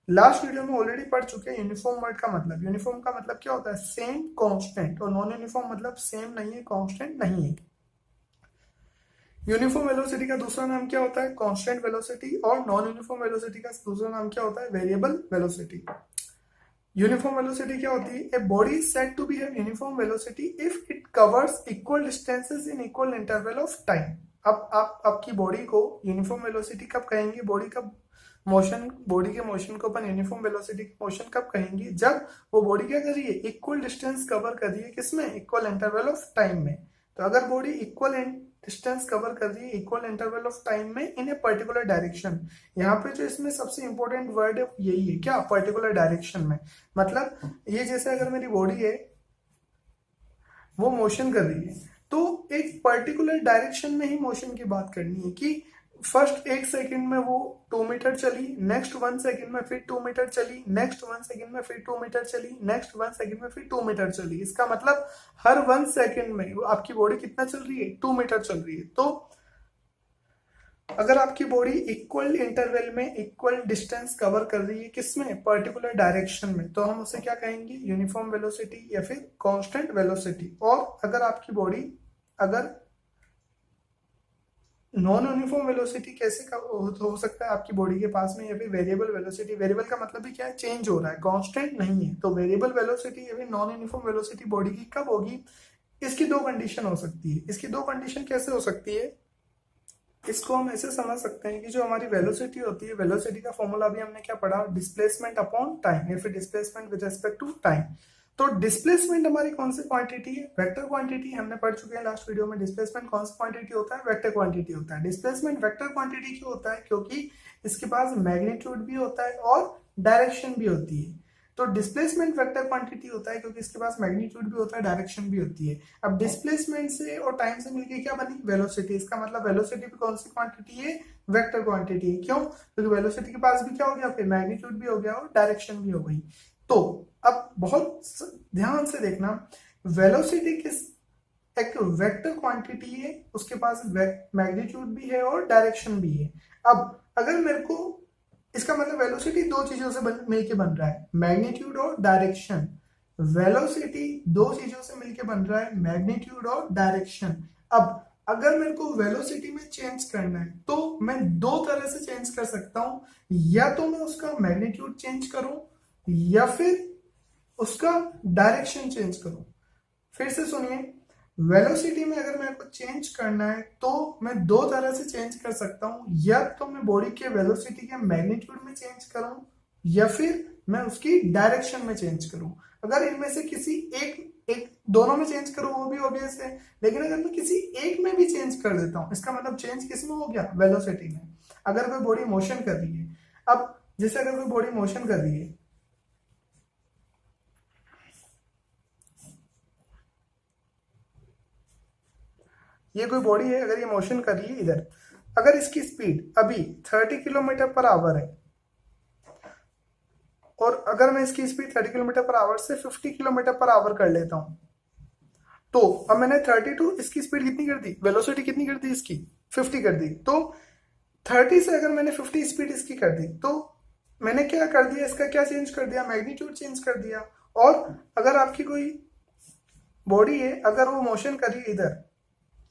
लास्ट वीडियो में ऑलरेडी पढ़ चुके हैं यूनिफॉर्म वर्ड का मतलब। यूनिफॉर्म का मतलब क्या होता है? Same, constant. और नॉन यूनिफॉर्म मतलब सेम नहीं है, कांस्टेंट नहीं है। यूनिफॉर्म वेलोसिटी का दूसरा नाम क्या होता है? Constant velocity. और नॉन यूनिफॉर्म वेलोसिटी का दूसरा नाम क्या होता है? Variable velocity. यूनिफॉर्म वेलोसिटी क्या होती है? A body is said to be have uniform velocity if it covers equal distances in equal interval of time. अब आप आपकी बॉडी को यूनिफॉर्म वेलोसिटी कब कहेंगे? बॉडी का मोशन, बॉडी के मोशन को अपन यूनिफॉर्म वेलोसिटी मोशन कब कहेंगे? जब वो बॉडी क्या कर रही है? इक्वल डिस्टेंस कवर कर रही है। किसमें? इक्वल इंटरवल ऑफ टाइम में। तो अगर बॉडी इक्वल डिस्टेंस कवर कर रही है इक्वल इंटरवल ऑफ टाइम में इन ए पर्टिकुलर डायरेक्शन। यहाँ पे जो इसमें सबसे इंपॉर्टेंट वर्ड है यही है, क्या? पर्टिकुलर डायरेक्शन में। मतलब ये जैसे अगर मेरी बॉडी है वो मोशन कर रही है तो एक पर्टिकुलर डायरेक्शन में ही मोशन की बात करनी है कि फर्स्ट 1 सेकंड में वो 2 मीटर चली, नेक्स्ट 1 सेकंड में फिर 2 मीटर चली, नेक्स्ट 1 सेकंड में फिर 2 मीटर चली, नेक्स्ट 1 सेकंड में फिर 2 मीटर चली। इसका मतलब हर 1 सेकंड में आपकी बॉडी कितना चल रही है? 2 मीटर चल रही है। तो अगर आपकी बॉडी इक्वल इंटरवल में इक्वल डिस्टेंस कवर कर रही है किसमें? पर्टिकुलर डायरेक्शन में, तो हम उसे क्या कहेंगे? यूनिफॉर्म वेलोसिटी या फिर कांस्टेंट वेलोसिटी। और अगर आपकी बॉडी अगर नॉन यूनिफॉर्म वेलोसिटी कैसे हो सकता है आपकी बॉडी के पास में? या फिर वेरिएबल वेलोसिटी। वेरिएबल का मतलब भी क्या है? चेंज हो रहा है, कांस्टेंट नहीं है। तो वेरिएबल वेलोसिटी या फिर नॉन यूनिफॉर्म वेलोसिटी बॉडी की कब होगी? इसकी 2 कंडीशन हो सकती है। इसकी 2 कंडीशन कैसे हो सकती है? इसको हम ऐसे समझ सकते हैं कि जो हमारी वेलोसिटी होती है, वेलोसिटी का फॉर्मूला भी हमने क्या पढ़ा? डिस्प्लेसमेंट अपॉन टाइम या फिर displacement with respect to time. तो डिस्प्लेसमेंट हमारी कौन सी क्वांटिटी है? Vector quantity. हमने पढ़ चुके हैं लास्ट वीडियो में डिस्प्लेसमेंट कौन सी क्वांटिटी होता है? वेक्टर क्वांटिटी होता है। डिस्प्लेसमेंट वेक्टर क्वांटिटी क्यों होता है? क्योंकि इसके पास मैग्नीट्यूड भी होता है और डायरेक्शन भी होती है। तो डिस्प्लेसमेंट वेक्टर क्वांटिटी होता है क्योंकि इसके पास मैग्नीट्यूड भी होता है, डायरेक्शन भी होती है। अब डिस्प्लेसमेंट से और टाइम से मिलकर क्या बनी? वेलोसिटी। इसका मतलब वेलोसिटी भी कौन सी क्वांटिटी है? वेक्टर क्वांटिटी है। क्यों? क्योंकि वेलोसिटी के पास भी क्या हो गया? फिर मैग्नीट्यूड भी हो गया और डायरेक्शन भी हो गई। तो अब बहुत ध्यान से देखना, वेलोसिटी किस एक वेक्टर क्वांटिटी है, उसके पास मैग्नीट्यूड भी है और डायरेक्शन भी है। अब अगर मेरे को इसका मतलब वेलोसिटी 2 चीजों से मिलके बन रहा है, मैग्नीट्यूड और डायरेक्शन। वेलोसिटी 2 चीजों से मिलके बन रहा है, मैग्नीट्यूड और डायरेक्शन। अब अगर मेरे को वेलोसिटी में चेंज करना है तो मैं 2 तरह से चेंज कर सकता हूं। या तो मैं उसका मैग्नीट्यूड चेंज करूं या फिर उसका डायरेक्शन चेंज करूं। फिर से सुनिए, वेलोसिटी में अगर मेरे को चेंज करना है तो मैं 2 तरह से चेंज कर सकता हूं। या तो मैं बॉडी के वेलोसिटी के मैग्नीट्यूड में चेंज करूं या फिर मैं उसकी डायरेक्शन में चेंज करूं। अगर इनमें से किसी एक दोनों में चेंज करूं वो भी ऑब्वियस है, लेकिन अगर मैं किसी एक में भी चेंज कर देता हूं, इसका मतलब चेंज किस में हो गया? वेलोसिटी में। अगर कोई बॉडी मोशन कर रही है, अब जैसे अगर कोई बॉडी मोशन कर रही है, ये कोई बॉडी है, अगर ये मोशन कर रही है इधर, अगर इसकी स्पीड अभी 30 किलोमीटर पर आवर है और अगर मैं इसकी स्पीड 30 किलोमीटर पर आवर से 50 किलोमीटर पर आवर कर लेता हूं, तो अब मैंने 32 इसकी स्पीड कितनी कर दी? वेलोसिटी कितनी कर दी इसकी? 50 कर दी। तो 30 से अगर मैंने 50 स्पीड इसकी कर दी तो मैंने क्या कर दिया? इसका क्या चेंज कर दिया? मैग्नीट्यूड चेंज कर दिया। और अगर आपकी कोई बॉडी है, अगर वो मोशन कर रही है इधर,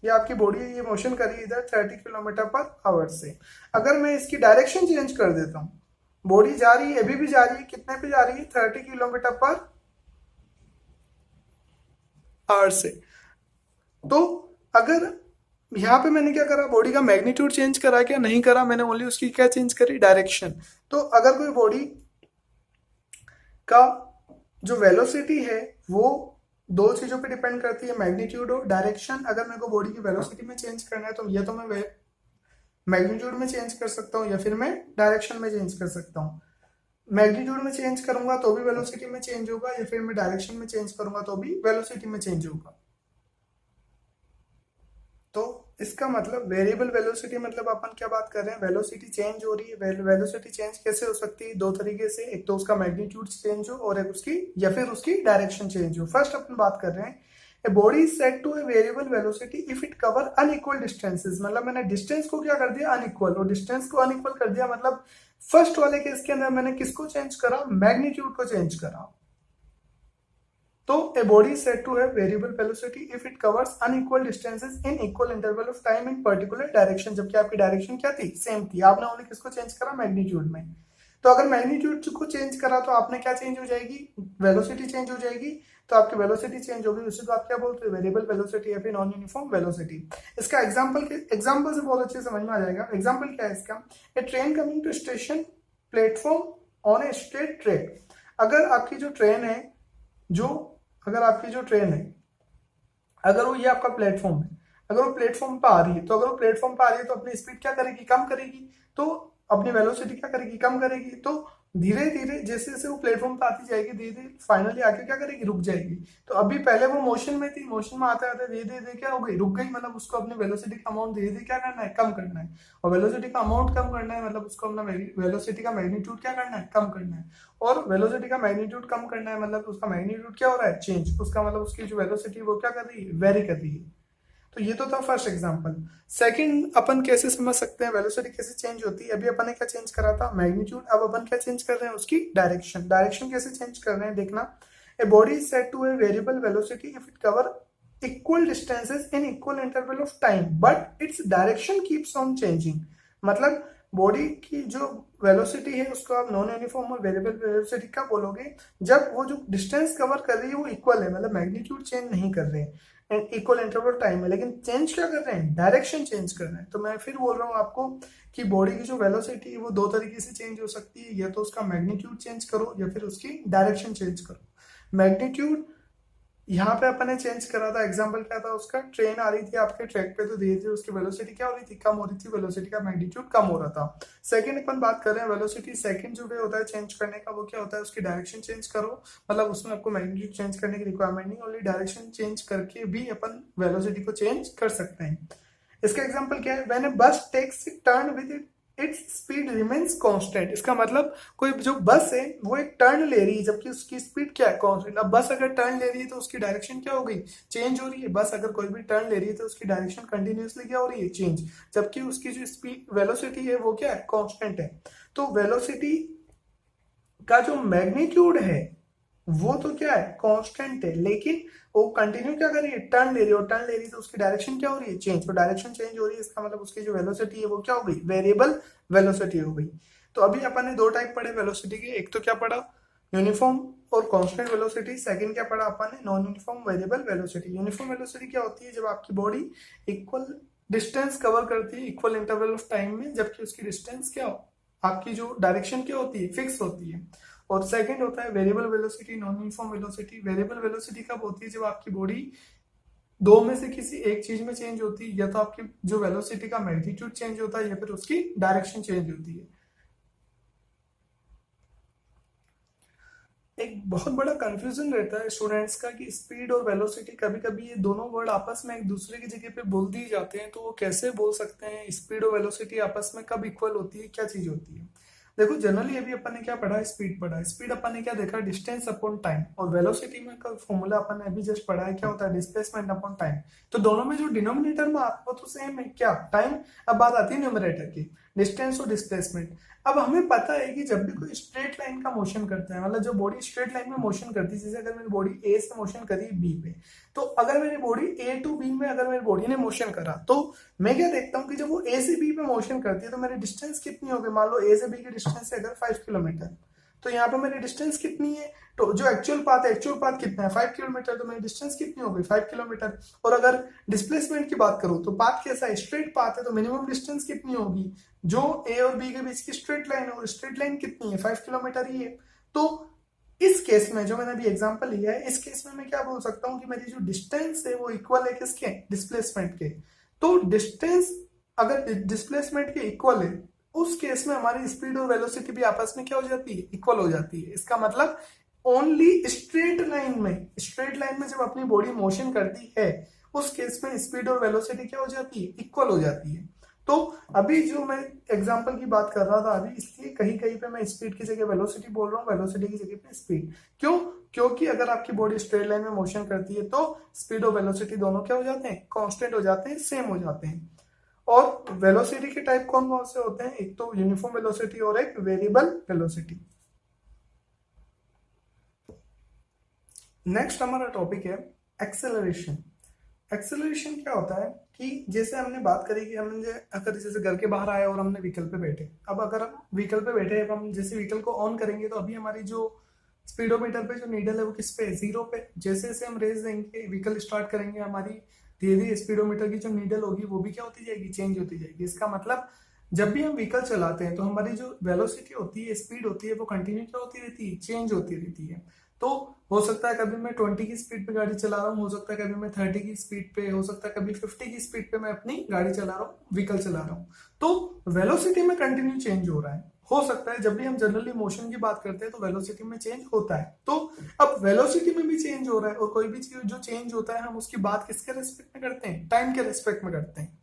ये आपकी बॉडी ये मोशन कर रही है इधर 30 किलोमीटर पर आवर से। अगर मैं इसकी डायरेक्शन चेंज कर देता हूँ, बॉडी जा रही है, अभी भी जा रही है, कितने पे जा रही है, 30 किलोमीटर पर आवर से। तो अगर यहाँ पे मैंने क्या करा, बॉडी का मैग्नीट्यूड चेंज करा क्या, नहीं करा, मैंने ओनली उसकी क्या चेंज करी, डायरेक्शन। तो अगर कोई बॉडी का जो वेलोसिटी है वो दो चीजों पे डिपेंड करती है, मैग्नीट्यूड और डायरेक्शन। अगर मेरे को बॉडी की वेलोसिटी में चेंज करना है तो या तो मैं मैग्नीट्यूड में चेंज कर सकता हूँ या फिर मैं डायरेक्शन में चेंज कर सकता हूँ। मैग्नीट्यूड में चेंज करूंगा तो भी वेलोसिटी में चेंज होगा, या फिर मैं डायरेक्शन में चेंज करूंगा तो भी वेलोसिटी में चेंज होगा। तो इसका मतलब वेरिएबल वेलोसिटी मतलब अपन क्या बात कर रहे हैं, वेलोसिटी चेंज हो रही है। वेलोसिटी चेंज कैसे हो सकती है, दो तरीके से, एक तो उसका मैग्नीट्यूड चेंज हो और एक उसकी या फिर उसकी डायरेक्शन चेंज हो। फर्स्ट अपन बात कर रहे हैं, a body is set to a variable velocity if it cover unequal distances. मतलब मैंने डिस्टेंस को क्या कर दिया, अनइक्वल, और डिस्टेंस को अनइक्वल कर दिया मतलब फर्स्ट वाले केस के अंदर मैंने किसको चेंज करा, मैग्नीट्यूड को चेंज करा। तो a body is said to have variable velocity if it covers unequal distances in equal interval of time in particular direction। जबकि आपकी डायरेक्शन क्या थी, सेम थी, आपने ओनली किसको चेंज करा, मैग्नीट्यूड में। तो अगर मैग्नीट्यूड को चेंज करा तो आपने क्या चेंज हो जाएगी, वेलोसिटी चेंज हो जाएगी। तो आपकी वेलोसिटी चेंज होगी, उसे तो आप क्या बोलते हैं, वेरिएबल वेलोसिटी या फिर नॉन यूनिफॉर्म वेलोसिटी। इसका एग्जांपल से बहुत अच्छे समझ में आ जाएगा। एग्जांपल क्या है इसका, a train coming to station platform on a straight track. अगर आपकी जो ट्रेन है, अगर आपकी जो ट्रेन है, अगर वो ये आपका प्लेटफॉर्म है, अगर वो प्लेटफॉर्म पे आ रही है, तो अगर वो प्लेटफॉर्म पे आ रही है तो अपनी स्पीड क्या करेगी, कम करेगी। तो अपनी वेलोसिटी क्या करेगी, कम करेगी। तो धीरे धीरे जैसे जैसे वो प्लेटफॉर्म पे आती जाएगी, धीरे धीरे फाइनली आके क्या करेगी, रुक जाएगी। तो अभी पहले वो मोशन में थी, मोशन में आते आते धीरे धीरे क्या हो गई, रुक गई। मतलब उसको अपनी वेलोसिटी का अमाउंट धीरे धीरे क्या करना है, कम करना है। और वेलोसिटी का अमाउंट कम करना है मतलब उसको अपना वेलोसिटी का मैग्नीट्यूड क्या करना है, कम करना है। और वेलोसिटी का मैग्नीट्यूड कम करना है मतलब उसका मैग्नीट्यूड क्या हो रहा है, चेंज। उसका मतलब उसकी जो वेलोसिटी वो क्या कर रही है, वेरी कर रही है। तो ये तो था फर्स्ट एग्जांपल। सेकंड अपन कैसे समझ सकते हैं वेलोसिटी कैसे चेंज होती है। अभी अपन ने क्या चेंज करा था, मैग्नीट्यूड। अब अपन क्या चेंज कर रहे हैं, उसकी डायरेक्शन। डायरेक्शन कैसे चेंज कर रहे हैं देखना, a body is set to a variable velocity if it cover equal distances in equal interval of time but its direction keeps on changing. मतलब बॉडी की जो वेलोसिटी है उसको आप नॉन यूनिफॉर्म और वेरिएबल वेलोसिटी का बोलोगे जब वो जो डिस्टेंस कवर कर रही है वो इक्वल है, मतलब मैग्नीट्यूड चेंज नहीं कर रहे हैं इक्वल इंटरवल टाइम में, लेकिन चेंज क्या कर रहे हैं, डायरेक्शन चेंज कर रहे हैं। तो मैं फिर बोल रहा हूँ आपको कि बॉडी की जो वेलोसिटी है वो दो तरीके से चेंज हो सकती है, या तो उसका मैग्नीट्यूड चेंज करो या फिर उसकी डायरेक्शन चेंज करो। मैग्नीट्यूड यहाँ पे अपन ने चेंज करा था, एग्जांपल क्या था उसका, ट्रेन आ रही थी आपके ट्रैक पे, तो धीरे धीरे उसकी वेलोसिटी क्या हो रही थी, कम हो रही थी, वेलोसिटी का मैग्नीट्यूड कम हो रहा था। सेकंड अपन बात कर रहे हैं वेलोसिटी, सेकंड जो वे होता है चेंज करने का वो क्या होता है, उसकी डायरेक्शन चेंज करो। मतलब उसमें आपको मैग्नीट्यूड चेंज करने की रिक्वायरमेंट नहीं, ओनली डायरेक्शन चेंज करके भी अपन वेलोसिटी को चेंज कर सकते हैं। इसका एग्जाम्पल क्या है, when a bus takes turn with its speed remains constant. इसका मतलब कोई जो बस है वो एक टर्न ले रही है जबकि उसकी स्पीड क्या है, कांस्टेंट। अब बस अगर टर्न ले रही है तो उसकी डायरेक्शन क्या हो गई, चेंज हो रही है। बस अगर कोई भी टर्न ले रही है तो उसकी डायरेक्शन कंटिन्यूअसली क्या हो रही है, चेंज। जबकि उसकी जो स्पीड वेलोसिटी है वो क्या है, कांस्टेंट है। तो वेलोसिटी का जो मैग्नीट्यूड है वो तो क्या है, कांस्टेंट है, लेकिन वो कंटिन्यू क्या कर रही है, टर्न ले रही है। और टर्न ले रही है तो उसकी डायरेक्शन क्या हो रही है, चेंज। तो डायरेक्शन चेंज हो रही है, इसका मतलब उसकी जो वेलोसिटी है वो क्या हो गई, वेरिएबल वेलोसिटी हो गई। तो अभी अपन ने दो टाइप पढ़े वेलोसिटी के, एक तो क्या पढ़ा, यूनिफॉर्म और कांस्टेंट वेलोसिटी। सेकंड क्या पढ़ा अपन ने, non uniform variable velocity. Uniform velocity क्या होती है, जब आपकी बॉडी इक्वल डिस्टेंस कवर करती है इक्वल इंटरवल ऑफ टाइम में, जबकि उसकी डिस्टेंस क्या हो, आपकी जो डायरेक्शन क्या होती है, फिक्स होती है। और सेकंड होता है variable velocity, non uniform velocity. Variable velocity कब होती है, जब आपकी बॉडी दो में से किसी एक चीज में चेंज होती है, या तो आपकी जो वेलोसिटी का मैग्नीट्यूड चेंज होता है या फिर उसकी डायरेक्शन चेंज होती है। एक बहुत बड़ा कंफ्यूजन रहता है स्टूडेंट्स का कि स्पीड और वेलोसिटी, कभी कभी ये दोनों वर्ड आपस में एक दूसरे की जगह पे बोल दिए जाते हैं, तो वो कैसे बोल सकते हैं, स्पीड और वेलोसिटी आपस में कब इक्वल होती है, क्या चीज होती है। देखो जनरली अभी अपन ने क्या पढ़ा, स्पीड पढ़ा है। स्पीड अपन ने क्या देखा, डिस्टेंस अपॉन टाइम। और वेलोसिटी में का फॉर्मूला अपन ने अभी जस्ट पढ़ा है, क्या होता है, डिस्प्लेसमेंट अपॉन टाइम। तो दोनों में जो डिनोमिनेटर में आता है वो तो सेम है, क्या, टाइम। अब बात आती है न्यूमरेटर की। डिस्टेंस और डिस्प्लेसमेंट। अब हमें पता है कि जब भी कोई स्ट्रेट लाइन का मोशन करता है, मतलब जो बॉडी स्ट्रेट लाइन में मोशन करती है, जैसे अगर मेरी बॉडी ए से मोशन करी बी पे, तो अगर मेरी बॉडी ए टू बी में अगर मेरी बॉडी ने मोशन करा, तो मैं क्या देखता हूँ कि जब वो ए से बी पे मोशन करती है तो मेरी डिस्टेंस कितनी होगी। मान लो ए से बी की डिस्टेंस है अगर 5 किलोमीटर, तो यहाँ पे मेरी डिस्टेंस कितनी है, तो जो एक्चुअल पाथ कितना है 5 किलोमीटर, तो मेरी डिस्टेंस कितनी होगी 5 किलोमीटर। और अगर डिस्प्लेसमेंट की बात करूं तो पाथ कैसा है, स्ट्रेट पाथ है, तो मिनिमम डिस्टेंस कितनी होगी, जो ए और बी के बीच की स्ट्रेट लाइन है, और स्ट्रेट लाइन कितनी है 5 किलोमीटर ही है। तो इस केस में जो मैंने अभी एग्जांपल लिया है, इस केस में मैं क्या बोल सकता हूँ कि मेरी जो डिस्टेंस है वो इक्वल है किसके, डिस्प्लेसमेंट के। तो डिस्टेंस अगर डिस्प्लेसमेंट के इक्वल है, उस केस में हमारी स्पीड और वेलोसिटी भी आपस में क्या हो जाती है, इक्वल हो जाती है। इसका मतलब ओनली स्ट्रेट लाइन में जब अपनी बॉडी मोशन करती है, उस केस में स्पीड और वेलोसिटी क्या हो जाती है, इक्वल हो जाती है। तो अभी जो मैं एग्जांपल की बात कर रहा था अभी, इसलिए कहीं कहीं पे मैं स्पीड की जगह वेलोसिटी बोल रहा हूँ, वेलोसिटी की जगह पे स्पीड। क्यों, क्योंकि अगर आपकी बॉडी स्ट्रेट लाइन में मोशन करती है तो स्पीड और वेलोसिटी दोनों क्या हो जाते हैं, कांस्टेंट हो जाते हैं, सेम हो जाते हैं। और वेलोसिटी के टाइप कौन कौन से होते हैं, एक तो यूनिफॉर्म वेलोसिटी और एक वेरिएबल वेलोसिटी। नेक्स्ट हमारा टॉपिक है एक्सेलरेशन। एक्सेलरेशन क्या होता है कि जैसे हमने बात करी कि हमने अगर जैसे घर के बाहर आए और हमने व्हीकल पे बैठे, अब अगर हम व्हीकल पे बैठे, अब हम जैसे व्हीकल को ऑन करेंगे तो अभी हमारी जो स्पीडोमीटर पे जो नीडल है वो किस पे है, 0 पे। जैसे जैसे हम रेस देंगे, व्हीकल स्टार्ट करेंगे, हमारी धीरे धीरे स्पीडोमीटर की जो नीडल होगी वो भी क्या होती जाएगी, चेंज होती जाएगी। इसका मतलब जब भी हम व्हीकल चलाते हैं तो हमारी जो वेलोसिटी होती है, स्पीड होती है, वो कंटिन्यू क्या होती रहती है, चेंज होती रहती है। तो हो सकता है कभी मैं 20 की स्पीड पे गाड़ी चला रहा हूँ, हो सकता है कभी मैं 30 की स्पीड पे, हो सकता है कभी 50 की स्पीड पे मैं अपनी गाड़ी चला रहा हूँ, व्हीकल चला रहा हूँ। तो वेलोसिटी में कंटिन्यू चेंज हो रहा है। हो सकता है जब भी हम जनरली मोशन की बात करते हैं तो वेलोसिटी में चेंज होता है। तो अब वेलोसिटी में भी चेंज हो रहा है, और कोई भी चीज जो चेंज होता है हम उसकी बात किसके रेस्पेक्ट में करते हैं, टाइम के रेस्पेक्ट में करते हैं।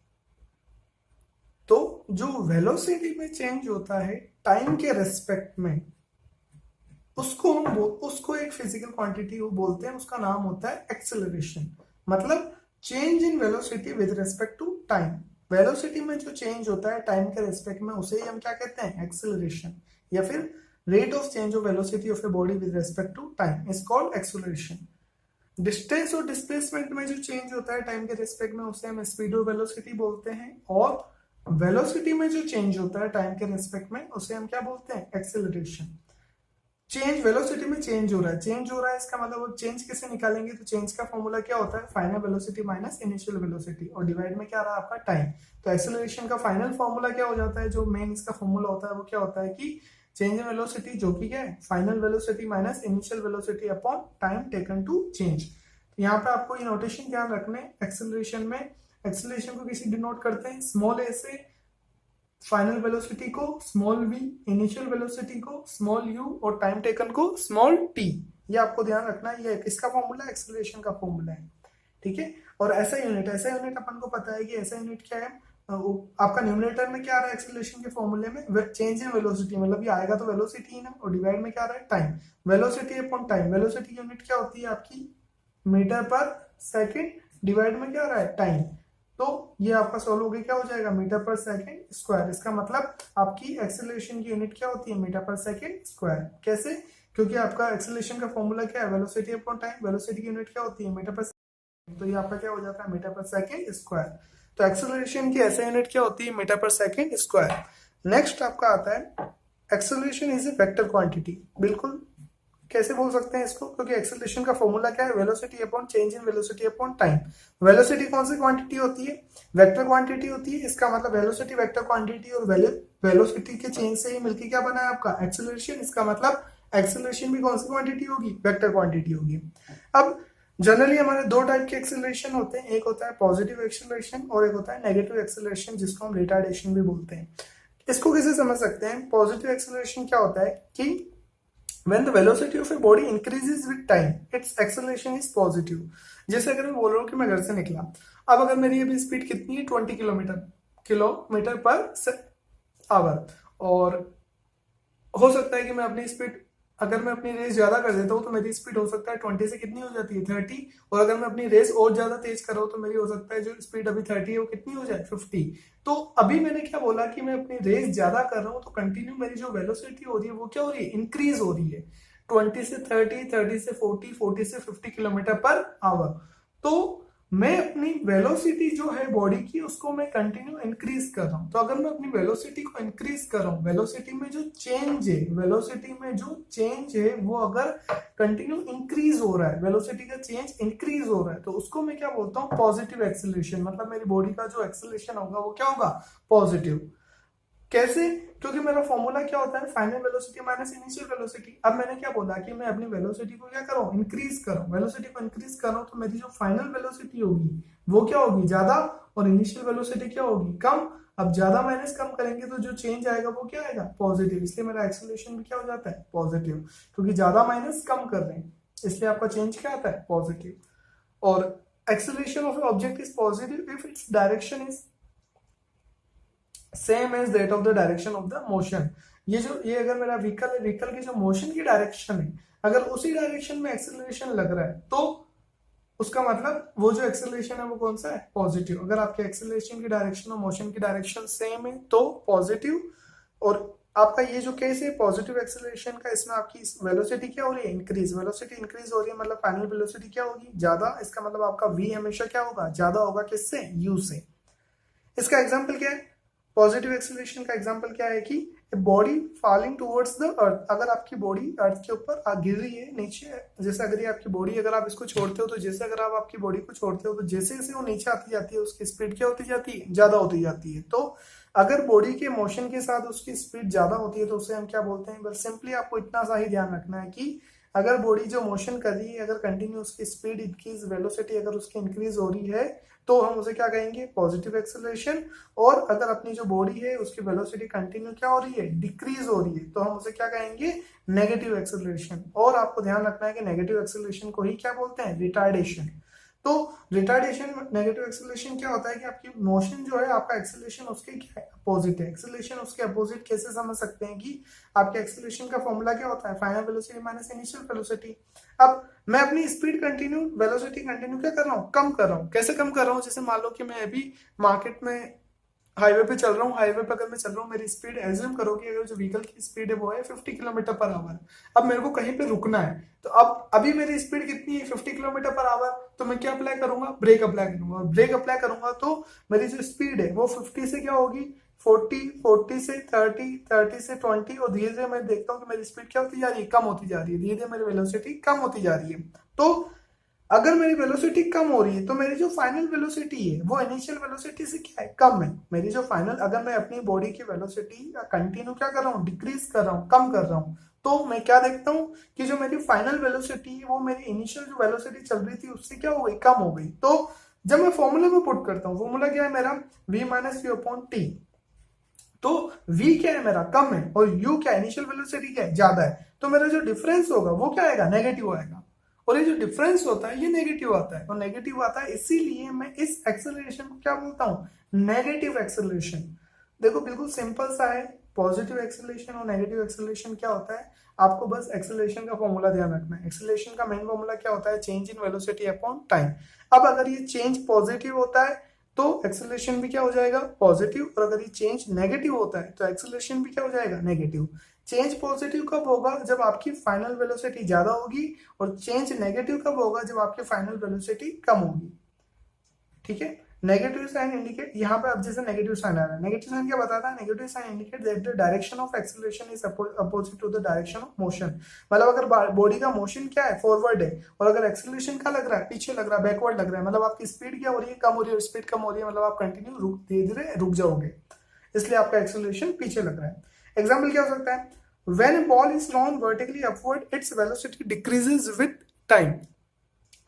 तो जो वेलोसिटी में चेंज होता है टाइम के रेस्पेक्ट में, उसको एक फिजिकल क्वांटिटी वो बोलते हैं, उसका नाम होता है एक्सेलरेशन। मतलब change in velocity with respect to time. Velocity में जो चेंज होता है टाइम के रिस्पेक्ट में, उसे ही हम क्या कहते हैं, एक्सेलरेशन, या फिर rate of change of velocity of a body with respect to time is called acceleration. Distance और डिस्प्लेसमेंट में जो चेंज होता है टाइम के रिस्पेक्ट में, उसे हम स्पीड और वेलोसिटी बोलते हैं। और वेलोसिटी में जो चेंज होता है टाइम के रिस्पेक्ट में, उसे हम क्या बोलते हैं, एक्सेलरेशन। चेंज वेलोसिटी में चेंज हो रहा है, इसका मतलब वो चेंज कैसे निकालेंगे, तो चेंज का फॉर्मूला क्या होता है, final velocity minus initial velocity, और डिवाइड में क्या रहा आपका टाइम। तो एक्सेलरेशन का फाइनल फॉर्मूला क्या हो जाता है, जो मेन इसका फॉर्मूला होता है वो क्या होता है कि चेंज इन वेलोसिटी, जो कि क्या है, final velocity minus initial velocity upon time taken to change. यहाँ पे आपको ये नोटेशन ध्यान रखने, एक्सेलरेशन में एक्सेलरेशन को किसी डिनोट करते हैं स्मॉल ए से, फाइनल वेलोसिटी को स्मॉल वी, इनिशियल वेलोसिटी को स्मॉल यू, और टाइम टेकन को स्मॉल टी। ये आपको ध्यान रखना है, ये किसका फॉर्मूला, एक्सेलरेशन का फॉर्मूला है, ठीक है। और ऐसा यूनिट अपन को पता है कि ऐसा यूनिट क्या है, आपका न्यूमरेटर में क्या आ रहा है एक्सेलरेशन के फॉर्मूले में, चेंज इन वेलोसिटी, मतलब ये आएगा तो वेलोसिटी ना, और डिवाइड में क्या आ रहा है, time. Velocity upon time, velocity unit क्या होती है आपकी, मीटर पर सेकेंड, डिवाइड में क्या आ रहा है, टाइम। तो ये आपका सॉल्व हो गया, क्या हो जाएगा, मीटर पर सेकेंड स्क्वायर। इसका मतलब आपकी एक्सेलरेशन की यूनिट क्या होती है, मीटर पर सेकेंड स्क्वायर। कैसे, क्योंकि आपका एक्सेलरेशन का फॉर्मूला क्या है, वेलोसिटी अपॉन टाइम, वेलोसिटी की यूनिट क्या होती है, मीटर पर सेकेंड, तो ये आपका क्या हो जाता है, मीटर पर सेकेंड स्क्वायर। तो एक्सेलरेशन की ऐसा यूनिट क्या होती है, metre per second square. Next आपका आता है acceleration is a vector quantity. बिल्कुल, कैसे बोल सकते हैं इसको, क्योंकि एक्सेलरेशन का फॉर्मूला क्या है, velocity upon change in velocity upon time. Velocity कौन सी क्वांटिटी होती है, वेक्टर क्वांटिटी होती है। इसका मतलब वेलोसिटी वेक्टर क्वांटिटी, और वेलोसिटी के चेंज से ही मिलकर क्या बना है आपका एक्सेलरेशन। इसका मतलब एक्सेलरेशन भी कौन सी क्वांटिटी होगी, वेक्टर क्वांटिटी होगी। अब जनरली हमारे दो टाइप के एक्सेलरेशन होते हैं, एक होता है पॉजिटिव एक्सेलरेशन और एक होता है नेगेटिव एक्सेलरेशन, जिसको हम रिटार्डेशन भी बोलते हैं। इसको कैसे समझ सकते हैं, पॉजिटिव एक्सेलरेशन क्या होता है कि when the velocity of a body increases with time its acceleration is positive। जैसे अगर मैं बोल रहा हूँ कि मैं घर से निकला, अब अगर मेरी अभी स्पीड कितनी है, 20 किलोमीटर पर आवर, और हो सकता है कि मैं अपनी स्पीड अगर मैं अपनी रेस ज्यादा कर देता हूँ तो मेरी स्पीड हो सकता है 20 से कितनी हो जाती है 30, और अगर मैं अपनी रेस और ज्यादा तेज कर रहा हूँ तो मेरी हो सकता है जो स्पीड अभी 30 है वो कितनी हो जाए 50। तो अभी मैंने क्या बोला कि मैं अपनी रेस ज्यादा कर रहा हूँ तो कंटिन्यू मेरी जो वेलोसिटी हो रही है वो क्या हो रही है, इंक्रीज हो रही है 20 से 30, 30 से 40, 40 से 50 किलोमीटर पर आवर। तो मैं अपनी वेलोसिटी जो है बॉडी की उसको मैं कंटिन्यू इंक्रीज कर रहा हूं। तो अगर मैं अपनी वेलोसिटी को इंक्रीज कर रहा हूं, वेलोसिटी में जो चेंज है, वेलोसिटी में जो चेंज है वो अगर कंटिन्यू इंक्रीज हो रहा है, वेलोसिटी का चेंज इंक्रीज हो रहा है, तो उसको मैं क्या बोलता हूँ, पॉजिटिव एक्सेलरेशन। मतलब मेरी बॉडी का जो एक्सेलरेशन होगा वो क्या होगा, पॉजिटिव। कैसे? क्योंकि मेरा फॉर्मूला क्या होता है, final velocity minus initial velocity. अब मैंने क्या बोला कि मैं अपनी वेलोसिटी को क्या करूं, इंक्रीज करूं। वेलोसिटी को इंक्रीज करूं तो मेरी जो फाइनल वेलोसिटी होगी वो क्या होगी, ज्यादा, और इनिशियल वेलोसिटी क्या होगी, कम। अब ज्यादा माइनस कम करेंगे तो जो चेंज आएगा वो क्या आएगा, पॉजिटिव। इसलिए मेरा एक्सेलरेशन भी क्या हो जाता है, पॉजिटिव, क्योंकि ज्यादा माइनस कम कर रहे हैं, इसलिए आपका चेंज क्या आता है, पॉजिटिव। और acceleration of object is positive if its direction is same as that of the direction of the motion. ये अगर मेरा व्हीकल है, व्हीकल की जो मोशन की डायरेक्शन है, अगर उसी डायरेक्शन में एक्सेलरेशन लग रहा है तो उसका मतलब वो जो एक्सेलरेशन है वो कौन सा है, पॉजिटिव। अगर आपके एक्सेलरेशन की डायरेक्शन और मोशन की डायरेक्शन सेम है तो पॉजिटिव। और आपका ये जो केस है पॉजिटिव एक्सेलरेशन का, इसमें आपकी वेलोसिटी क्या हो रही है, इंक्रीज। वेलोसिटी इंक्रीज हो रही है मतलब फाइनल वेलोसिटी क्या होगी, ज्यादा। इसका मतलब आपका वी हमेशा क्या होगा, ज्यादा होगा। किससे, यू से। इसका एग्जाम्पल क्या है, पॉजिटिव एक्सेलरेशन का एग्जांपल क्या है कि body falling towards the earth. अगर आपकी बॉडी अर्थ के ऊपर गिर रही है नीचे, जैसे अगर ये आपकी बॉडी, अगर आप इसको छोड़ते हो तो जैसे अगर आप आपकी बॉडी को छोड़ते हो तो जैसे जैसे वो नीचे आती जाती है उसकी स्पीड क्या होती जाती है, ज्यादा होती जाती है। तो अगर बॉडी के मोशन के साथ उसकी स्पीड ज्यादा होती है तो उसे हम क्या बोलते हैं, बस सिंपली आपको इतना सा ही ध्यान रखना है कि अगर बॉडी जो मोशन कर रही है, अगर कंटिन्यू उसकी स्पीड इंक्रीज, वेलोसिटी अगर उसकी इंक्रीज हो रही है तो हम उसे क्या कहेंगे, पॉजिटिव एक्सेलरेशन। और अगर अपनी जो बॉडी है उसकी वेलोसिटी कंटिन्यू क्या हो रही है, डिक्रीज हो रही है, तो हम उसे क्या कहेंगे, नेगेटिव एक्सेलरेशन। और आपको ध्यान रखना है कि नेगेटिव एक्सेलरेशन को ही क्या बोलते हैं, रिटार्डेशन। तो रिटार्डेशन, नेगेटिव एक्सेलरेशन क्या होता है कि आपकी मोशन जो है, आपका एक्सेलरेशन उसके क्या है, अपोजिट है। एक्सेलरेशन उसके अपोजिट कैसे समझ सकते हैं कि आपके एक्सेलरेशन का फॉर्मूला क्या होता है, final velocity minus initial velocity. अब मैं अपनी स्पीड कंटिन्यू, वेलोसिटी कंटिन्यू क्या कर रहा हूँ, कम कर रहा हूँ। कैसे कम कर रहा हूँ, जैसे मान लो कि मैं अभी मार्केट में हाईवे पे चल रहा हूँ, हाईवे पे अगर मैं चल रहा हूँ, मेरी स्पीड एज्यूम करो कि अगर जो व्हीकल की स्पीड है वो है 50 किलोमीटर पर आवर। अब मेरे को कहीं पे रुकना है, तो अब अभी मेरी स्पीड कितनी है, 50 किलोमीटर पर आवर। तो मैं क्या अप्लाई करूंगा, ब्रेक अप्लाई करूंगा। और ब्रेक अप्लाई करूंगा तो मेरी जो स्पीड है वो 50 से क्या होगी, 40, 40 से 30, 30 से 20, और धीरे धीरे मैं देखता हूँ कि मेरी स्पीड क्या होती जा रही है, कम होती जा रही है। धीरे धीरे मेरी वेलोसिटी कम होती जा रही है। तो अगर मेरी वेलोसिटी कम हो रही है तो मेरी जो फाइनल वेलोसिटी है वो इनिशियल वेलोसिटी से क्या है, कम है। मेरी जो फाइनल, अगर मैं अपनी बॉडी की वेलोसिटी कंटिन्यू क्या कर रहा हूँ, डिक्रीज कर रहा हूँ, कम कर रहा हूँ, तो मैं क्या देखता हूँ कि जो मेरी फाइनल वेलोसिटी है वो मेरी इनिशियल जो वेलोसिटी चल रही थी उससे क्या हो गई, कम हो गई। तो जब मैं फॉर्मूले में पुट करता हूँ, फॉर्मूला क्या है मेरा, v minus you upon T. तो v क्या है मेरा, कम है, और u क्या है, इनिशियल वेलोसिटी क्या है, ज्यादा है। तो मेरा जो डिफरेंस होगा वो क्या आएगा, नेगेटिव आएगा। और ये जो डिफरेंस होता है ये नेगेटिव आता है, और नेगेटिव आता है इसीलिए मैं इस एक्सेलरेशन को क्या बोलता हूँ, नेगेटिव एक्सेलरेशन। देखो बिल्कुल सिंपल सा है, पॉजिटिव एक्सेलरेशन और नेगेटिव एक्सेलरेशन क्या होता है, आपको बस एक्सेलरेशन का फॉर्मूला ध्यान रखना है। एक्सेलरेशन का मेन फॉर्मूला क्या होता है, change in velocity upon time. अब अगर ये चेंज पॉजिटिव होता है तो एक्सेलरेशन भी क्या हो जाएगा, पॉजिटिव। और अगर ये चेंज नेगेटिव होता है तो एक्सेलरेशन भी क्या हो जाएगा, नेगेटिव। चेंज पॉजिटिव कब होगा, जब आपकी फाइनल वेलोसिटी ज्यादा होगी, और चेंज नेगेटिव कब होगा, जब आपकी फाइनल वेलोसिटी कम होगी। ठीक है, नेगेटिव साइन इंडिकेट, यहाँ पे अब जैसे नेगेटिव साइन आ रहा है, नेगेटिव साइन क्या बताता है, negative sign indicate that the direction of acceleration is opposite to the direction of motion. मतलब अगर बॉडी का मोशन क्या है, फॉरवर्ड है, और अगर एक्सेलरेशन का लग रहा है, पीछे लग रहा है, बैकवर्ड लग रहा है, मतलब आपकी स्पीड क्या हो रही है, कम हो रही है। स्पीड कम हो रही है मतलब आप कंटिन्यू धीरे धीरे रुक जाओगे, इसलिए आपका एक्सेलरेशन पीछे लग रहा है। एग्जाम्पल क्या हो सकता है, when a ball is thrown vertically upward its velocity decreases with time।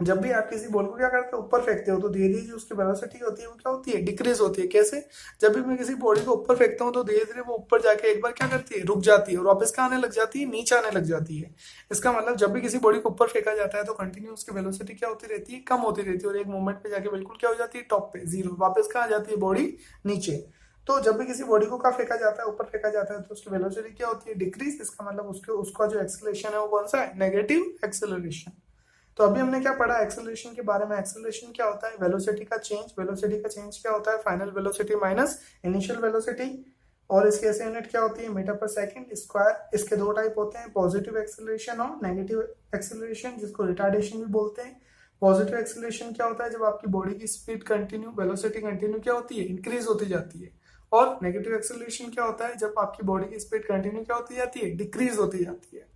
जब भी आप किसी बॉल को क्या करते हो, ऊपर फेंकते हो, तो धीरे धीरे जो उसकी वेलोसिटी होती है वो क्या होती है, डिक्रीज होती है। कैसे, जब भी मैं किसी बॉडी को ऊपर फेंकता हूँ तो धीरे धीरे वो ऊपर जाके एक बार क्या करती है, रुक जाती है, और वापस कहाँ आने लग जाती है, नीचे आने लग जाती है। इसका मतलब जब भी किसी बॉडी को ऊपर फेंका जाता है तो कंटिन्यू उसकी वेलोसिटी क्या होती रहती है, कम होती रहती है, और एक मोमेंट पे जाके बिल्कुल क्या हो जाती है, टॉप पे, जीरो, वापस कहाँ आ जाती है बॉडी, नीचे। तो जब भी किसी बॉडी को कहाँ फेंका जाता है, ऊपर फेंका जाता है, तो उसकी वेलोसिटी क्या होती है, डिक्रीज। इसका मतलब उसका जो एक्सेलरेशन है वो कौन सा है, नेगेटिव एक्सेलरेशन। तो अभी हमने क्या पढ़ा एक्सेलरेशन के बारे में। एक्सेलरेशन क्या होता है, वेलोसिटी का चेंज। वेलोसिटी का चेंज क्या होता है, final velocity minus initial velocity. और इसकी ऐसे यूनिट क्या होती है, मीटर पर सेकंड स्क्वायर। इसके दो टाइप होते हैं, पॉजिटिव एक्सेलरेशन और नेगेटिव एक्सेलरेशन, जिसको रिटार्डेशन भी बोलते हैं। पॉजिटिव एक्सेलरेशन क्या होता है, जब आपकी बॉडी की स्पीड कंटिन्यू, वेलोसिटी कंटिन्यू क्या होती है, इंक्रीज होती जाती है। और नेगेटिव एक्सेलरेशन क्या होता है, जब आपकी बॉडी की स्पीड कंटिन्यू क्या होती जाती है, डिक्रीज होती जाती है।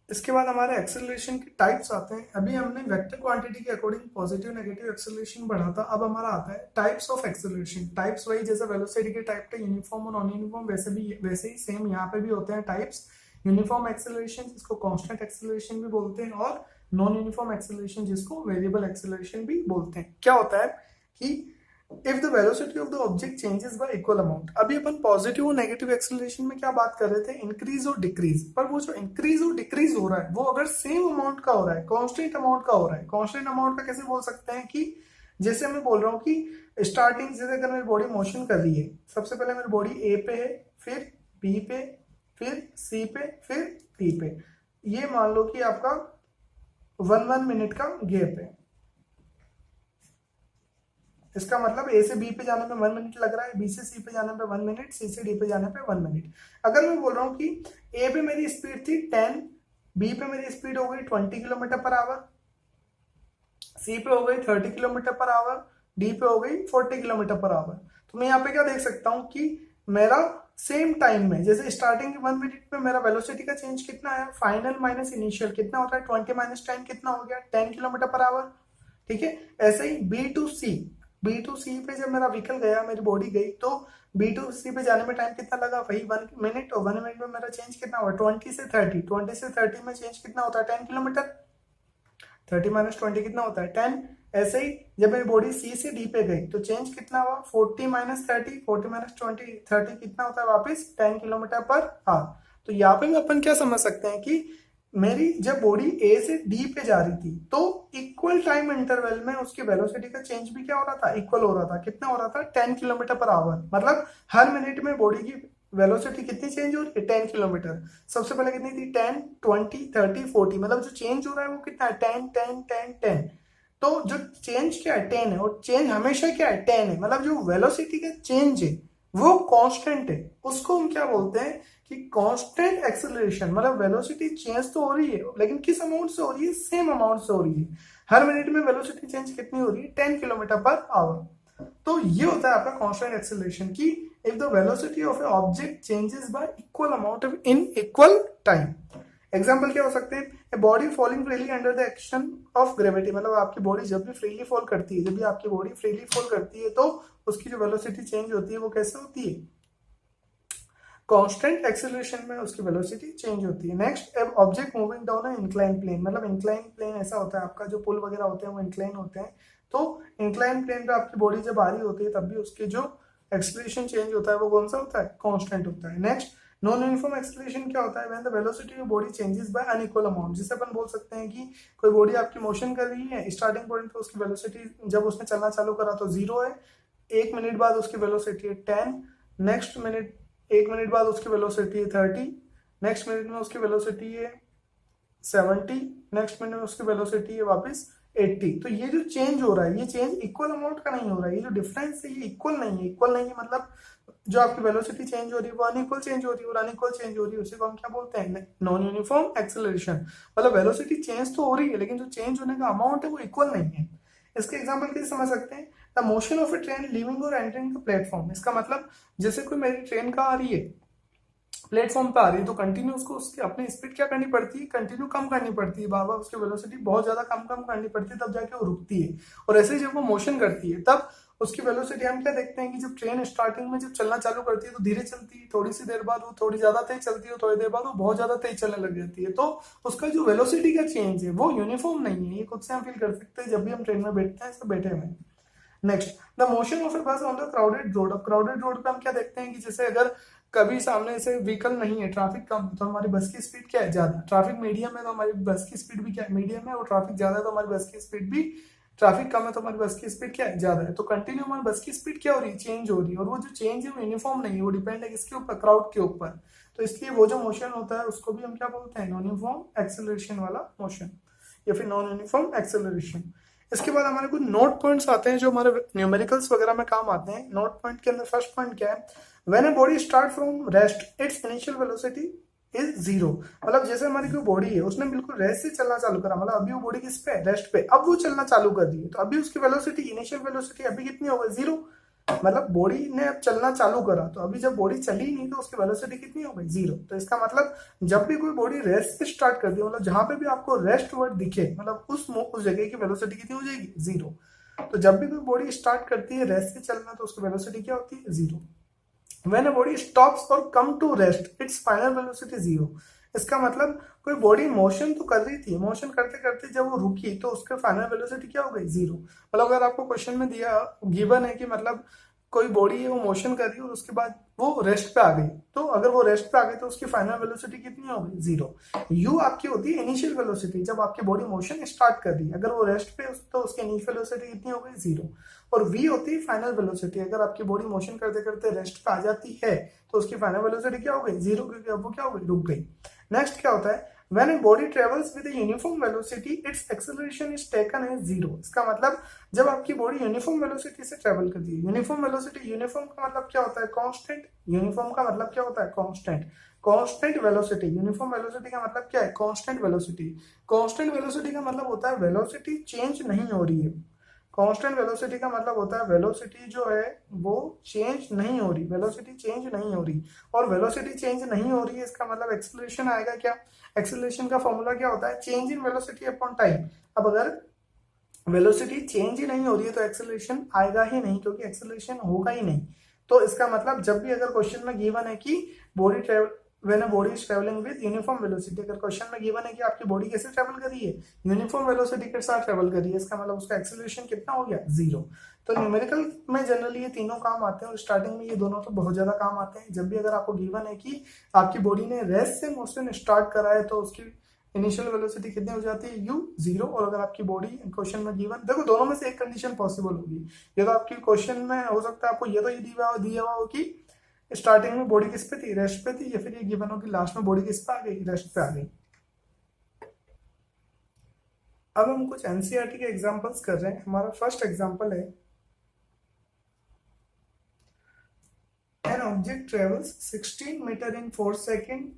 इसके बाद हमारे एक्सेलरेशन के टाइप्स आते हैं। अभी हमने वेक्टर क्वांटिटी के अकॉर्डिंग पॉजिटिव नेगेटिव एक्सेलरेशन पढ़ा था। अब हमारा आता है टाइप्स ऑफ एक्सेलरेशन। टाइप्स वही जैसे वेलोसिटी के टाइप थे यूनिफॉर्म और नॉन यूनिफॉर्म, वैसे ही सेम यहाँ पे भी होते हैं टाइप्स। यूनिफॉर्म एक्सेलरेशन जिसको कांस्टेंट एक्सेलरेशन भी बोलते हैं, और नॉन यूनिफॉर्म एक्सेलरेशन जिसको वेरिएबल एक्सेलरेशन भी बोलते हैं। क्या होता है कि if the velocity of the object changes y equal amount. अभी अपन पॉजिटिव और नेगेटिव एक्सेलरेशन में क्या बात कर रहे थे, इंक्रीज और डिक्रीज। पर वो जो इंक्रीज और डिक्रीज हो रहा है वो अगर सेम अमाउंट का हो रहा है, कांस्टेंट अमाउंट का हो रहा है। कांस्टेंट अमाउंट का कैसे बोल सकते हैं कि जैसे मैं बोल रहा हूँ कि स्टार्टिंग जैसे अगर मेरी बॉडी मोशन कर रही है, सबसे पहले मेरी बॉडी ए पे है, फिर बी पे, फिर सी पे, फिर डी पे। ये मान लो कि आपका 1 मिनट का गैप है। इसका मतलब ए से बी पे जाने में 1 मिनट लग रहा है, बी से सी पे जाने पे 1 मिनट, सी से डी पे जाने पे 1 मिनट। अगर मैं बोल रहा हूँ कि ए पे मेरी स्पीड थी 10, बी पे मेरी स्पीड हो गई 20 किलोमीटर पर आवर, सी पे हो गई 30 किलोमीटर पर आवर, डी पे हो गई 40 किलोमीटर पर आवर। तो मैं यहाँ पे क्या देख सकता हूँ कि मेरा सेम टाइम में, जैसे स्टार्टिंग के 1 मिनट में मेरा वेलोसिटी का चेंज कितना है, फाइनल माइनस इनिशियल कितना होता है, 20 माइनस 10 कितना हो गया, 10 किलोमीटर पर आवर। ठीक है, ऐसे ही बी टू सी पे जब मेरा व्हीकल गया, मेरी बॉडी गई, तो बी टू सी पे जाने में टाइम कितना लगा, वही 1 मिनट। और 1 मिनट में मेरा चेंज कितना हुआ, 20 से 30 में चेंज कितना होता है, 10 किलोमीटर। 30 माइनस 20 कितना होता है, 10। ऐसे ही जब मेरी बॉडी सी से डी पे गई तो चेंज कितना हुआ, 40 माइनस 30, 40 माइनस 20, 30 कितना होता है वापस, 10 किलोमीटर पर आवर। तो यहाँ पे अपन क्या समझ सकते हैं कि मेरी जब बॉडी ए से डी पे जा रही थी तो इक्वल टाइम इंटरवल में उसकी वेलोसिटी का चेंज भी क्या हो रहा था, इक्वल हो रहा था। कितना हो रहा था, 10 किलोमीटर पर आवर। मतलब हर मिनट में बॉडी की वेलोसिटी कितनी चेंज हो रही है, 10 किलोमीटर। सबसे पहले कितनी थी, 10, 20, 30, 40। मतलब जो चेंज हो रहा है वो कितना है, 10, 10, 10, 10। तो जो चेंज क्या है, 10 है, और चेंज हमेशा क्या है, 10 है। मतलब जो वेलोसिटी का चेंज है वो कांस्टेंट है। उसको हम क्या बोलते हैं कि कांस्टेंट एक्सेलरेशन। मतलब वेलोसिटी चेंज तो हो रही है लेकिन किस अमाउंट से हो रही है, सेम अमाउंट से हो रही है। हर मिनट में वेलोसिटी चेंज कितनी हो रही है, 10 किलोमीटर पर आवर। तो ये होता है आपका कांस्टेंट एक्सेलरेशन की if the velocity of A object changes y equal amount in equal time. Example क्या हो सकते हैं, a body falling freely under the action of gravity. मतलब आपकी बॉडी जब भी फ्रीली फॉल करती है, जब भी आपकी बॉडी फ्रीली फॉल करती है तो उसकी जो वेलोसिटी चेंज होती है वो कैसे होती है, कांस्टेंट एक्सेलरेशन में उसकी वेलोसिटी चेंज होती है। Next, object moving down a incline plane. मतलब इंक्लाइन प्लेन ऐसा होता है आपका, जो पुल वगैरह होते हैं वो इंक्लाइन होते हैं। तो इंक्लाइन प्लेन पे आपकी बॉडी जब आ रही होती है तब भी उसकी जो एक्सेलरेशन चेंज होता है वो कौन सा होता है, कांस्टेंट होता है। नेक्स्ट, नॉन यूनिफॉर्म एक्सेलरेशन क्या होता है, when the velocity of body changes by unequal amount. जिसे अपन बोल सकते हैं कि कोई बॉडी आपकी मोशन कर रही है, स्टार्टिंग पॉइंट पे उसकी वेलोसिटी जब उसने चलना चालू करा तो 0 है, 1 मिनट बाद उसकी वेलोसिटी है 10, नेक्स्ट मिनट 1 मिनट बाद उसकी वेलोसिटी है 30, नेक्स्ट मिनट में उसकी वेलोसिटी है 70, नेक्स्ट मिनट में उसकी वेलोसिटी है वापस 80। तो ये जो चेंज हो रहा है, ये चेंज इक्वल अमाउंट का नहीं हो रहा है। ये जो डिफरेंस है ये इक्वल नहीं है। इक्वल नहीं है मतलब जो आपकी वेलोसिटी चेंज हो रही है वो अनइक्वल चेंज हो रही है, और अनइक्वल चेंज हो रही है उसे को हम क्या बोलते हैं, नॉन यूनिफॉर्म एक्सेलरेशन। मतलब वेलोसिटी चेंज तो हो रही है लेकिन जो चेंज होने का अमाउंट है वो इक्वल नहीं है। इसके एग्जाम्पल कैसे समझ सकते हैं, the motion of A train living और एंटरिंग द प्लेटफॉर्म। इसका मतलब जैसे कोई मेरी ट्रेन का आ रही है, प्लेटफॉर्म पे आ रही है, तो कंटिन्यू उसको उसकी अपनी स्पीड क्या करनी पड़ती है, कंटिन्यू कम करनी पड़ती है। बार बार उसकी वेलोसिटी बहुत ज्यादा कम कम करनी पड़ती है, तब जाके वो रुकती है। और ऐसे ही जब वो मोशन करती है तब उसकी वेलोसिटी हम क्या देखते हैं कि जब ट्रेन स्टार्टिंग में जब चलना चालू करती है तो धीरे चलती है, थोड़ी सी देर बाद वो थोड़ी ज्यादा तेज चलती है, थोड़ी देर बाद वो बहुत ज्यादा तेज चलने लग जाती है। तो उसका जो वेलोसिटी का चेंज है वो यूनिफॉर्म नहीं है। ये खुद से हम फील कर सकते हैं जब भी हम ट्रेन में बैठते हैं, बैठे हुए। नेक्स्ट, द मोशन ऑफ ए बस ऑन द क्राउडेड रोड। अब क्राउडेड रोड पे हम क्या देखते हैं कि जैसे अगर कभी सामने से व्हीकल नहीं है, ट्रैफिक कम है, तो हमारी बस की स्पीड क्या है, ज्यादा। ट्रैफिक मीडियम है तो हमारी बस की स्पीड भी क्या है, मीडियम है। और ट्रैफिक ज्यादा है तो हमारी बस की स्पीड भी ट्रैफिक कम है तो हमारी बस की स्पीड क्या है, ज्यादा है, तो कंटिन्यू हमारी बस की स्पीड क्या हो रही है, चेंज हो रही है, और वो जो चेंज है वो यूनिफॉर्म नहीं है, वो डिपेंड है किसके ऊपर, क्राउड के ऊपर। तो इसलिए वो जो मोशन होता है उसको भी हम क्या बोलते हैं, नॉन यूनिफॉर्म एक्सेलरेशन वाला मोशन, या फिर नॉन यूनिफॉर्म एक्सेलरेशन। इसके बाद हमारे कुछ नोट पॉइंट्स आते हैं जो हमारे न्यूमेरिकल्स वगैरह में काम आते हैं। नोट पॉइंट के अंदर फर्स्ट पॉइंट क्या है, when a body start from rest it's initial velocity is zero. मतलब जैसे हमारी कोई बॉडी है उसने बिल्कुल रेस्ट से चलना चालू करा, मतलब अभी वो बॉडी किस पे है, रेस्ट पे, अब वो चलना चालू कर दी है, तो अभी उसकी वेलोसिटी, इनिशियल वेलोसिटी अभी कितनी हो गई, जीरो। मतलब बॉडी ने अब चलना चालू करा, तो अभी जब बॉडी चली नहीं तो उसकी वेलोसिटी कितनी हो गई, जीरो। तो इसका मतलब जब भी कोई बॉडी रेस्ट से स्टार्ट कर दी, मतलब जहां पे भी आपको रेस्ट वर्ड दिखे, मतलब उस जगह की वेलोसिटी कितनी हो जाएगी, जीरो। तो जब भी कोई बॉडी स्टार्ट करती है रेस्ट से चलना तो उसकी वेलोसिटी क्या होती है, zero. When a body stops or come to rest, its final velocity zero। इसका मतलब कोई बॉडी मोशन तो कर रही थी, मोशन करते करते जब वो रुकी तो उसके फाइनल वेलोसिटी क्या हो गई, जीरो। मतलब अगर आपको क्वेश्चन में दिया गिवन है कि मतलब कोई बॉडी है वो मोशन कर रही है और उसके बाद वो रेस्ट पे आ गई, तो अगर वो रेस्ट पे आ गई तो उसकी फाइनल वेलोसिटी कितनी हो गई, जीरो। यू आपकी होती है इनिशियल वेलोसिटी, जब आपकी बॉडी मोशन स्टार्ट कर रही है, अगर वो रेस्ट पे तो उसकी इनिशियल वेलोसिटी कितनी हो गई, जीरो। और v होती है फाइनल वेलोसिटी, अगर आपकी बॉडी मोशन करते करते रेस्ट पे आ जाती है तो उसकी फाइनल वेलोसिटी क्या हो गई, जीरो, क्योंकि अब वो क्या हो गई, रुक गई। नेक्स्ट क्या होता है, when a body travels with a uniform velocity its acceleration is taken as zero। इसका मतलब जब आपकी बॉडी यूनिफॉर्म वेलोसिटी से ट्रेवल करती है, यूनिफॉर्म वेलोसिटी, यूनिफॉर्म का मतलब क्या होता है, कांस्टेंट, यूनिफॉर्म का मतलब क्या होता है, constant, constant velocity, uniform velocity का मतलब क्या है, कांस्टेंट वेलोसिटी। कांस्टेंट वेलोसिटी का मतलब होता है वेलोसिटी चेंज नहीं हो रही है, कांस्टेंट वेलोसिटी का मतलब होता है वेलोसिटी जो है वो चेंज नहीं हो रही, वेलोसिटी चेंज नहीं हो रही, और वेलोसिटी चेंज नहीं हो रही है इसका मतलब एक्सेलरेशन आएगा क्या, एक्सेलरेशन का फॉर्मूला क्या होता है, change in velocity upon time. अब अगर वेलोसिटी चेंज ही नहीं हो रही है तो एक्सेलरेशन आएगा ही नहीं, क्योंकि एक्सेलरेशन होगा ही नहीं। तो इसका मतलब जब भी अगर क्वेश्चन में गिवन है कि body travel, when a body is travelling with uniform velocity, अगर क्वेश्चन में गिवन है कि आपकी बॉडी कैसे ट्रेवल कर रही है, यूनिफॉर्म वेलोसिटी के साथ ट्रेवल कर रही है, इसका मतलब उसका एक्सेलरेशन कितना हो गया, जीरो। तो न्यूमेरिकल में जनरली ये तीनों काम आते हैं, और स्टार्टिंग में ये दोनों तो बहुत ज्यादा काम आते हैं। जब भी अगर आपको गिवन है कि आपकी बॉडी ने रेस्ट से मोशन स्टार्ट करा है तो उसकी इनिशियल वेलोसिटी कितनी हो जाती है, यू, जीरो। और अगर आपकी बॉडी क्वेश्चन में गिवन, देखो दोनों में से एक कंडीशन पॉसिबल होगी, ये तो आपकी क्वेश्चन में हो सकता है आपको ये तो ये दिया हुआ हो कि स्टार्टिंग में बॉडी किस पे थी, रेस्ट पे थी, या फिर ये गिवन हो कि लास्ट में बॉडी किस पे आ गई, रेस्ट पे आ गई। अब हम कुछ एनसीईआरटी के एग्जांपल्स कर रहे हैं। हमारा फर्स्ट एग्जांपल है, an object travels 16 metre in 4 second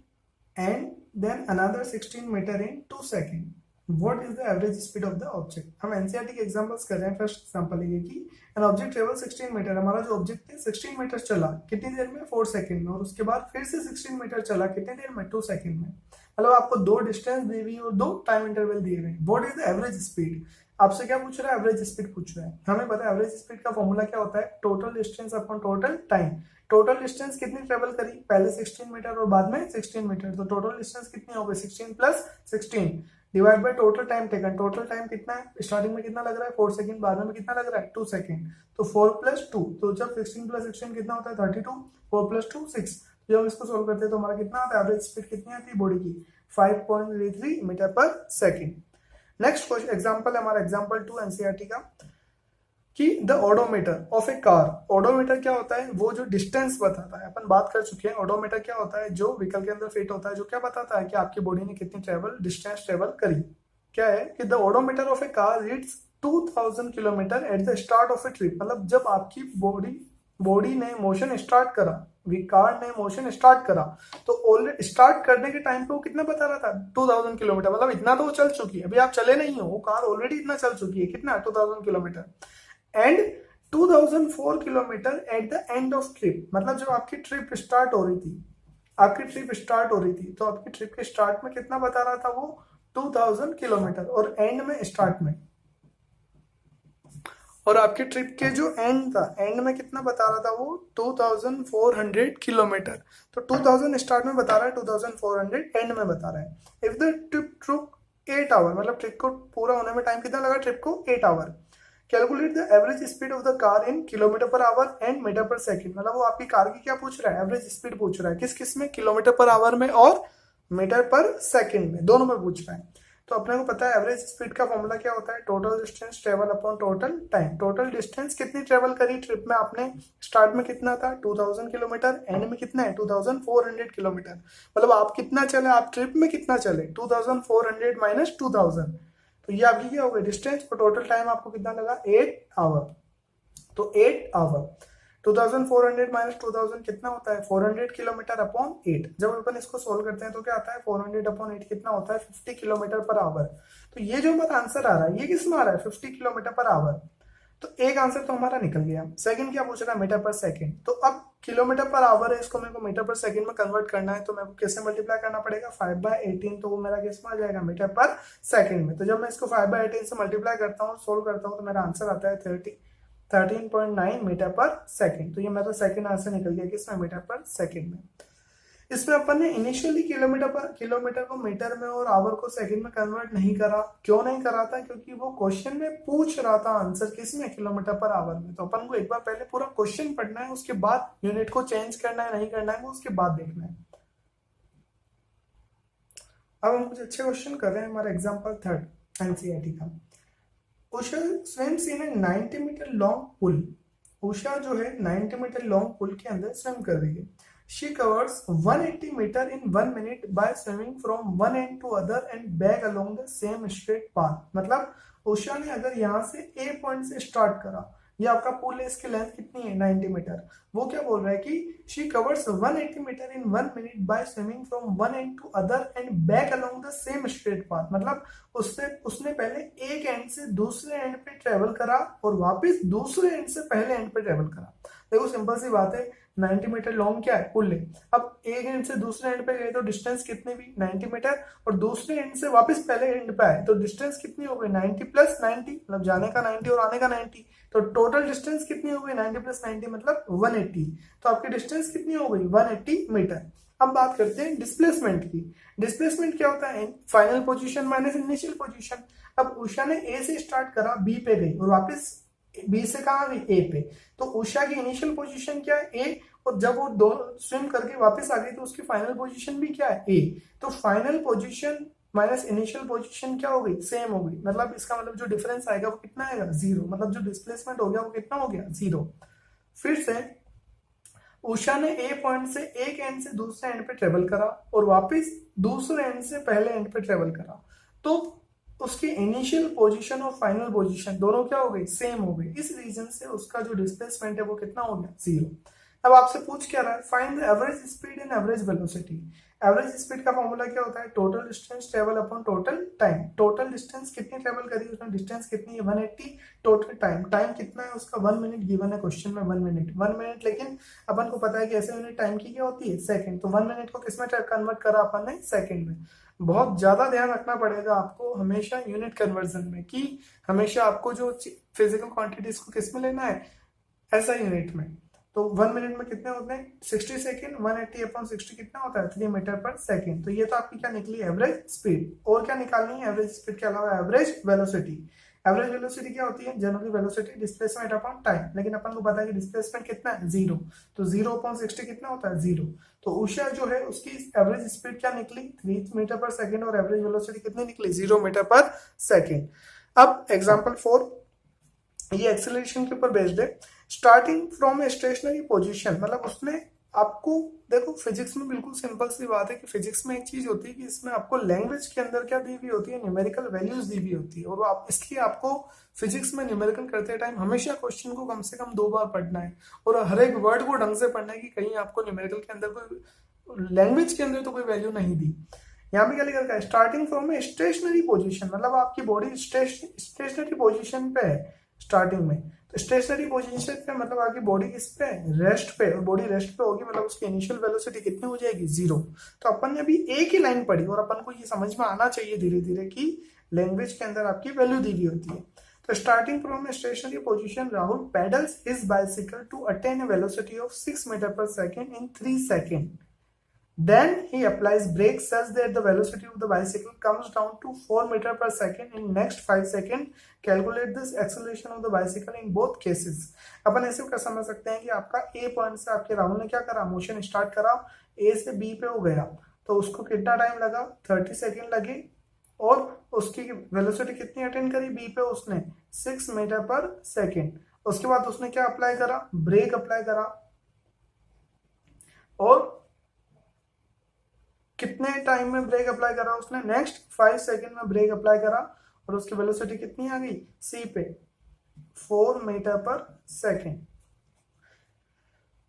and then another 16 meter in 2 seconds. What is the average speed of the object? हम एनसीईआरटी के एग्जांपल्स कर रहे हैं। फर्स्ट एग्जांपल है कि एन ऑब्जेक्ट ट्रेवल 16 मीटर, हमारा जो ऑब्जेक्ट है 16 मीटर चला कितनी देर में, 4 सेकंड में, और उसके बाद फिर से 16 मीटर चला कितनी देर में, 2 सेकंड में। मतलब आपको दो डिस्टेंस दी हुई और दो टाइम इंटरवल दिए हुए। What is the average speed, आपसे क्या पूछ रहा है, एवरेज स्पीड पूछ रहा है। हमें पता है एवरेज स्पीड का फॉर्मूला क्या होता है, total distance upon total time. Total distance कितनी ट्रेवल करी, पहले 16 मीटर और बाद में 16 मीटर, तो टोटल डिस्टेंस कितनी हो गई, 16 plus 16 divide by total time taken. Total time कितना है, स्टार्टिंग में कितना लग रहा है, 4 सेकंड, बाद में कितना लग रहा है, 2 सेकंड, तो 4 प्लस 2, तो जब 16 प्लस 16 कितना होता है, 32, 4 प्लस 2 6। जब हम इसको सोल्व करते हैं तो हमारा कितना आता है, एवरेज स्पीड कितनी आती है बॉडी की, 5.33 metre per second. Next question example है हमारा एग्जांपल 2 एनसीईआरटी का, कि the odometer of A car. Odometer क्या होता है, वो जो डिस्टेंस बताता है, अपन बात कर चुके हैं। ओडोमीटर क्या होता है, जो व्हीकल के अंदर फिट होता है, जो क्या बताता है कि आपकी बॉडी ने कितनी डिस्टेंस ट्रेवल करी। क्या है कि the odometer of A car reads 2000 kilometre at the start of A trip. मतलब जब आपकी बॉडी ने मोशन स्टार्ट करा, कार ने मोशन स्टार्ट करा, तो ऑलरेडी स्टार्ट करने के टाइम पे वो कितना बता रहा था, 2000 किलोमीटर। मतलब इतना तो वो चल चुकी है, अभी आप चले नहीं हो, वो कार ऑलरेडी इतना चल चुकी है, कितना, 2000 kilometre. And 2004 kilometre at the end of trip. मतलब जब आपकी ट्रिप स्टार्ट हो रही थी, तो आपकी ट्रिप के स्टार्ट में कितना बता रहा था वो, 2000 किलोमीटर, और एंड में, स्टार्ट में, और आपकी ट्रिप के जो एंड था, एंड में कितना बता रहा था वो, 2400 किलोमीटर। तो 2000 स्टार्ट में बता रहा है, 2400 एंड में बता रहा है। If the trip took 8 hour, मतलब ट्रिप को पूरा होने में टाइम कितना लगा, ट्रिप को 8 hour. Calculate the average speed of the car in kilometre per hour and metre per second. मतलब वो आपकी कार की क्या पूछ रहा है, एवरेज स्पीड पूछ रहा है, किस किस में, किलोमीटर पर आवर में और मीटर पर सेकंड में, दोनों में पूछ रहा है। तो अपने को पता है एवरेज स्पीड का फॉर्मूला क्या होता है, total distance travel upon total time. Total distance कितनी ट्रेवल करी ट्रिप में आपने, स्टार्ट में कितना था 2000 किलोमीटर, एंड में कितना है 2400 किलोमीटर, मतलब आप कितना चले, आप ट्रिप में कितना चले 2400 माइनस 2000, तो ये आपकी क्या हो गई डिस्टेंस, और टोटल टाइम आपको कितना लगा 8 आवर। तो 8 आवर 2400 माइनस 2000 कितना होता है 400 किलोमीटर अपॉन 8। जब अपन इसको सोल्व करते हैं तो क्या आता है 400 अपॉन 8 कितना होता है 50 किलोमीटर पर आवर। तो ये जो हमारा आंसर आ रहा है ये किस में आ रहा है 50 किलोमीटर पर आवर। तो एक आंसर तो हमारा निकल गया। सेकंड क्या पूछ रहा है मीटर पर सेकंड। तो अब किलोमीटर पर आवर है, इसको मेरे को मीटर पर सेकंड में कन्वर्ट करना है, तो मेरे को कैसे मल्टीप्लाई करना पड़ेगा 5/18, तो वो मेरा किस में आ जाएगा मीटर पर सेकंड में। तो जब मैं इसको 5/18 से मल्टीप्लाई करता हूँ सोल्व करता हूँ तो मेरा आंसर आता है 13.9 मीटर पर सेकंड। तो ये मेरा सेकंड आंसर निकल गया किसमें मीटर पर सेकंड में। इसमें अपन ने इनिशियली किलोमीटर को मीटर में और आवर को सेकंड में कन्वर्ट नहीं करा। क्यों नहीं करा था, क्योंकि वो क्वेश्चन में पूछ रहा था आंसर किसमें किलोमीटर पर आवर में। तो अपन को एक बार पहले पूरा क्वेश्चन पढ़ना है, उसके बाद यूनिट को चेंज करना है नहीं करना है वो उसके बाद देखना है। अब हम कुछ अच्छे क्वेश्चन कर रहे हैं। हमारा एग्जाम्पल थर्ड एनसीईआरटी का। Usha swims in a 90 metre long pool. Usha जो है 90 मीटर लॉन्ग पुल के अंदर स्विम कर रही है। She covers 180 meter in 1 minute by swimming from one end to other and back along the same straight path। मतलब उषा ने अगर यहाँ से A पॉइंट से स्टार्ट करा, ये आपका पुल है, इसकी लेंथ कितनी है 90 मीटर। वो क्या बोल रहा है कि she covers 180 meter in 1 minute by swimming from one end to other and back along the same straight path। मतलब उसने पहले एक एंड से दूसरे एंड पे ट्रेवल करा और वापस दूसरे एंड से पहले एंड पे ट्रेवल करा। देखो सिंपल सी बात है, 90 मीटर लॉन्ग क्या है पुल है। अब एक एंड से दूसरे एंड पे गए तो डिस्टेंस कितनी भी 90 मीटर, और दूसरे एंड से वापस पहले एंड पे आए तो डिस्टेंस कितनी हो गई 90 प्लस 90, मतलब जाने का 90 और आने का 90। तो टोटल डिस्टेंस कितनी हो गई 90 प्लस 90 मतलब 180। तो आपकी डिस्टेंस कितनी हो गई 180 मीटर। अब बात करते हैं डिस्प्लेसमेंट की। डिस्प्लेसमेंट क्या होता है final position minus initial position. अब उषा ने ए से स्टार्ट करा बी पे गई और वापस बी से कहा गई ए पे, तो उषा की इनिशियल पोजीशन क्या है ए, और जब वो दो स्विम करके वापस आ गई तो उसकी फाइनल पोजीशन भी क्या है ए। तो final position minus initial position क्या हो गई सेम हो गई। मतलब इसका मतलब जो डिफरेंस आएगा वो कितना आएगा 0। मतलब जो डिस्प्लेसमेंट हो गया वो कितना हो गया 0। फिर से उषा ने ए पॉइंट से एक एंड से दूसरे एंड पे ट्रेवल करा और वापस दूसरे एंड से पहले एंड पे ट्रेवल करा, तो उसकी इनिशियल पोजीशन और फाइनल पोजीशन दोनों क्या हो गई सेम हो गई। इस रीजन से उसका जो डिस्प्लेसमेंट है वो कितना हो गया 0। अब आपसे पूछ क्या रहा है find the average speed and average velocity. Average speed का फॉर्मूला क्या होता है total distance travel upon total time. Total distance कितनी ट्रेवल करी उसमें डिस्टेंस कितनी है 180, टोटल टाइम कितना है उसका 1 मिनट गिवन है क्वेश्चन में 1 मिनट, लेकिन अपन को पता है कि ऐसे यूनिट टाइम की क्या होती है सेकंड। तो 1 मिनट को किसमें कन्वर्ट करा अपन ने सेकंड में। बहुत ज्यादा ध्यान रखना पड़ेगा आपको हमेशा यूनिट कन्वर्जन में, कि हमेशा आपको जो फिजिकल क्वांटिटीज को किस में लेना है ऐसा यूनिट में। तो 1 मिनट में कितने होते हैं 60 सेकेंड, 180 अपॉन 60 कितना होता है 3 मीटर पर सेकेंड। तो ये तो आपकी क्या निकली एवरेज स्पीड। और क्या निकालनी है एवरेज स्पीड के अलावा एवरेज वेलोसिटी। एवरेज वेलोसिटी क्या होती है generally velocity displacement upon time, लेकिन अपन को पता है कि डिस्प्लेसमेंट कितना है 0। तो 0 अपॉन 60 कितना होता है 0। तो उषा जो है उसकी एवरेज स्पीड क्या निकली 3 मीटर पर सेकेंड और एवरेज वेलोसिटी कितनी निकली 0 मीटर पर सेकेंड। अब एग्जाम्पल 4, ये एक्सेलरेशन के ऊपर बेस्ड है। Starting from a stationary position, मतलब उसने आपको देखो फिजिक्स में बिल्कुल सिंपल सी बात है कि फिजिक्स में एक चीज होती है कि इसमें आपको लैंग्वेज के अंदर क्या दी हुई होती है न्यूमेरिकल वैल्यूज दी हुई होती है, और आप इसलिए आपको फिजिक्स में न्यूमेरिकल करते टाइम हमेशा क्वेश्चन को कम से कम 2 बार पढ़ना है और हर एक वर्ड को ढंग से पढ़ना है कि कहीं आपको न्यूमेरिकल के अंदर कोई लैंग्वेज के अंदर तो कोई वैल्यू नहीं दी। यहाँ पे क्या लिखा है starting from a stationary position, मतलब आपकी बॉडी स्टेशनरी पोजीशन पे है स्टार्टिंग में। तो स्टेशनरी पोजीशन पे मतलब आपकी बॉडी किस पे रेस्ट पे, और बॉडी रेस्ट पे होगी मतलब उसकी इनिशियल वेलोसिटी कितनी हो जाएगी 0। तो अपन ने अभी एक ही लाइन पढ़ी और अपन को ये समझ में आना चाहिए धीरे धीरे कि लैंग्वेज के अंदर आपकी वैल्यू दी हुई होती है। तो starting from stationary position Rahul pedals his bicycle to attain a velocity of 6 metre per second in 3 second. Then he applies brakes such that the velocity of the bicycle comes down to 4 meter per second in next 5 seconds. Calculate this acceleration of the bicycle in both cases. अपन ऐसे कर समझ सकते हैं कि आपका A point से आपके राहुल ने क्या करा मोशन स्टार्ट करा A से B पे हो गया, तो उसको कितना टाइम लगा 30 सेकेंड लगे और उसकी वेलोसिटी कितनी अटेंड करी बी पे उसने 6 मीटर पर सेकेंड। उसके बाद उसने क्या अप्लाई करा, ब्रेक अप्लाई करा, और कितने टाइम में ब्रेक अप्लाई करा उसने, नेक्स्ट 5 सेकेंड में ब्रेक अप्लाई करा, और उसकी वेलोसिटी कितनी आ गई सी पे 4 मीटर पर सेकेंड।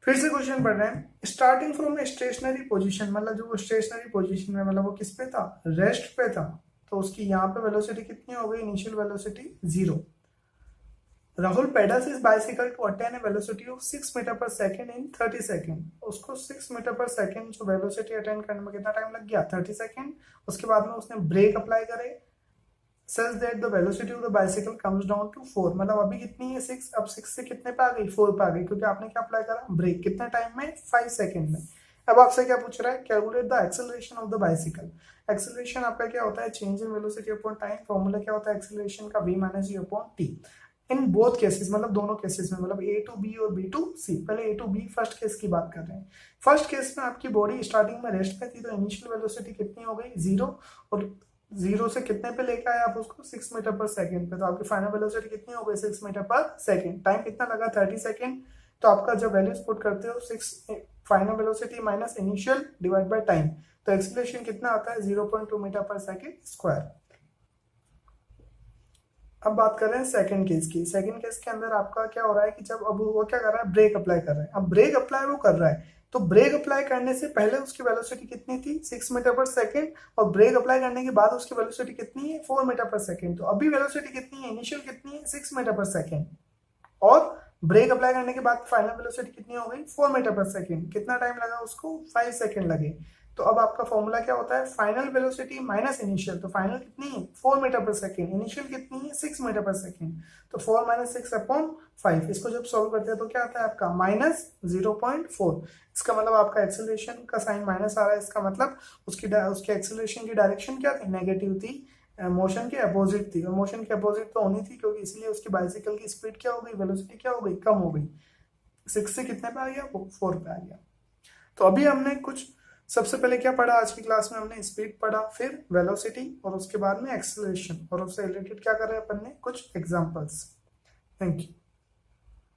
फिर से क्वेश्चन पढ़ रहे हैं, स्टार्टिंग फ्रॉम स्टेशनरी पोजीशन, मतलब जो वो स्टेशनरी पोजीशन में, मतलब वो किस पे था, रेस्ट पे था, तो उसकी यहाँ पे वेलोसिटी कितनी हो गई, initial velocity 0। Rahul pedals his bicycle to attain a velocity of 6 metre per second in 30 second. उसको 6 मीटर पर सेकेंड जो वेलोसिटी अटेन करने में कितना टाइम लग गया, 30 सेकेंड। उसके बाद में उसने ब्रेक अप्लाई करे such that the velocity of the bicycle comes down to 4, मतलब अभी कितनी है 6, अब 6 से कितने पे आ गई 4 पे आ गई, क्योंकि आपने क्या अप्लाई करा, ब्रेक। कितने टाइम में, 5 सेकेंड में। अब आपसे क्या पूछ रहा है, calculate the acceleration of the bicycle. Acceleration आपका क्या होता है, change in velocity upon time. Formula क्या होता है एक्सेलरेशन का, v minus g upon t. In both cases, मतलब दोनों केसेस में, मतलब ए टू बी और बी टू सी। पहले A to B first case की बात कर रहे हैं। फर्स्ट केस में आपकी बॉडी स्टार्टिंग में रेस्ट पे थी, तो इनिशियल वेलोसिटी कितनी हो गई 0, और 0 से कितने पे लेके आए आप उसको 6 मीटर पर सेकेंड पे, तो आपकी फाइनल वेलोसिटी कितनी हो गई 6 मीटर पर सेकेंड। टाइम कितना लगा 30 सेकेंड। तो आपका जब वैल्यूज पुट करते हो 6 final velocity minus initial divide by time, तो एक्सेलरेशन कितना आता है 0.2 मीटर पर सेकेंड स्क्वायर। अब बात कर रहे हैं सेकंड केस की। सेकंड केस के अंदर आपका क्या हो रहा है कि जब अब वो क्या कर रहा है, ब्रेक अप्लाई कर रहा है। अब ब्रेक अप्लाई वो कर रहा है, तो ब्रेक अप्लाई करने से पहले उसकी वेलोसिटी कितनी थी 6 मीटर पर सेकेंड, और ब्रेक अप्लाई करने के बाद उसकी वेलोसिटी कितनी है 4 मीटर पर सेकेंड। तो अभी वेलोसिटी कितनी है, इनिशियल कितनी है 6 मीटर पर सेकेंड, और ब्रेक अप्लाई करने के बाद फाइनल वेलोसिटी कितनी हो गई 4 मीटर पर सेकेंड। कितना टाइम लगा उसको, 5 सेकेंड लगे। तो अब आपका फॉर्मूला क्या होता है, फाइनल वेलोसिटी माइनस इनिशियल। तो फाइनल कितनी है 4 मीटर पर सेकेंड, इनिशियल कितनी है 6 मीटर पर सेकेंड, तो 4 माइनस 6 अपॉन 5। इसको जब सॉल्व करते हैं तो क्या आता है आपका माइनस 0.4। इसका मतलब आपका एक्सेलरेशन का साइन माइनस आ रहा है, इसका मतलब उसकी एक्सेलरेशन की डायरेक्शन क्या थी, नेगेटिव थी, मोशन के अपोजिट थी। और मोशन के अपोजिट तो होनी थी, क्योंकि इसलिए उसकी बाइसिकल की स्पीड क्या हो गई, वेलोसिटी क्या हो गई, कम हो गई। 6 से कितने पे आ गया, 4 पे आ गया। तो अभी हमने कुछ, सबसे पहले क्या पढ़ा आज की क्लास में, हमने स्पीड पढ़ा, फिर वेलोसिटी, और उसके बाद में एक्सेलरेशन, और उससे रिलेटेड क्या कर रहे हैं अपन ने कुछ एग्जांपल्स। Thank you.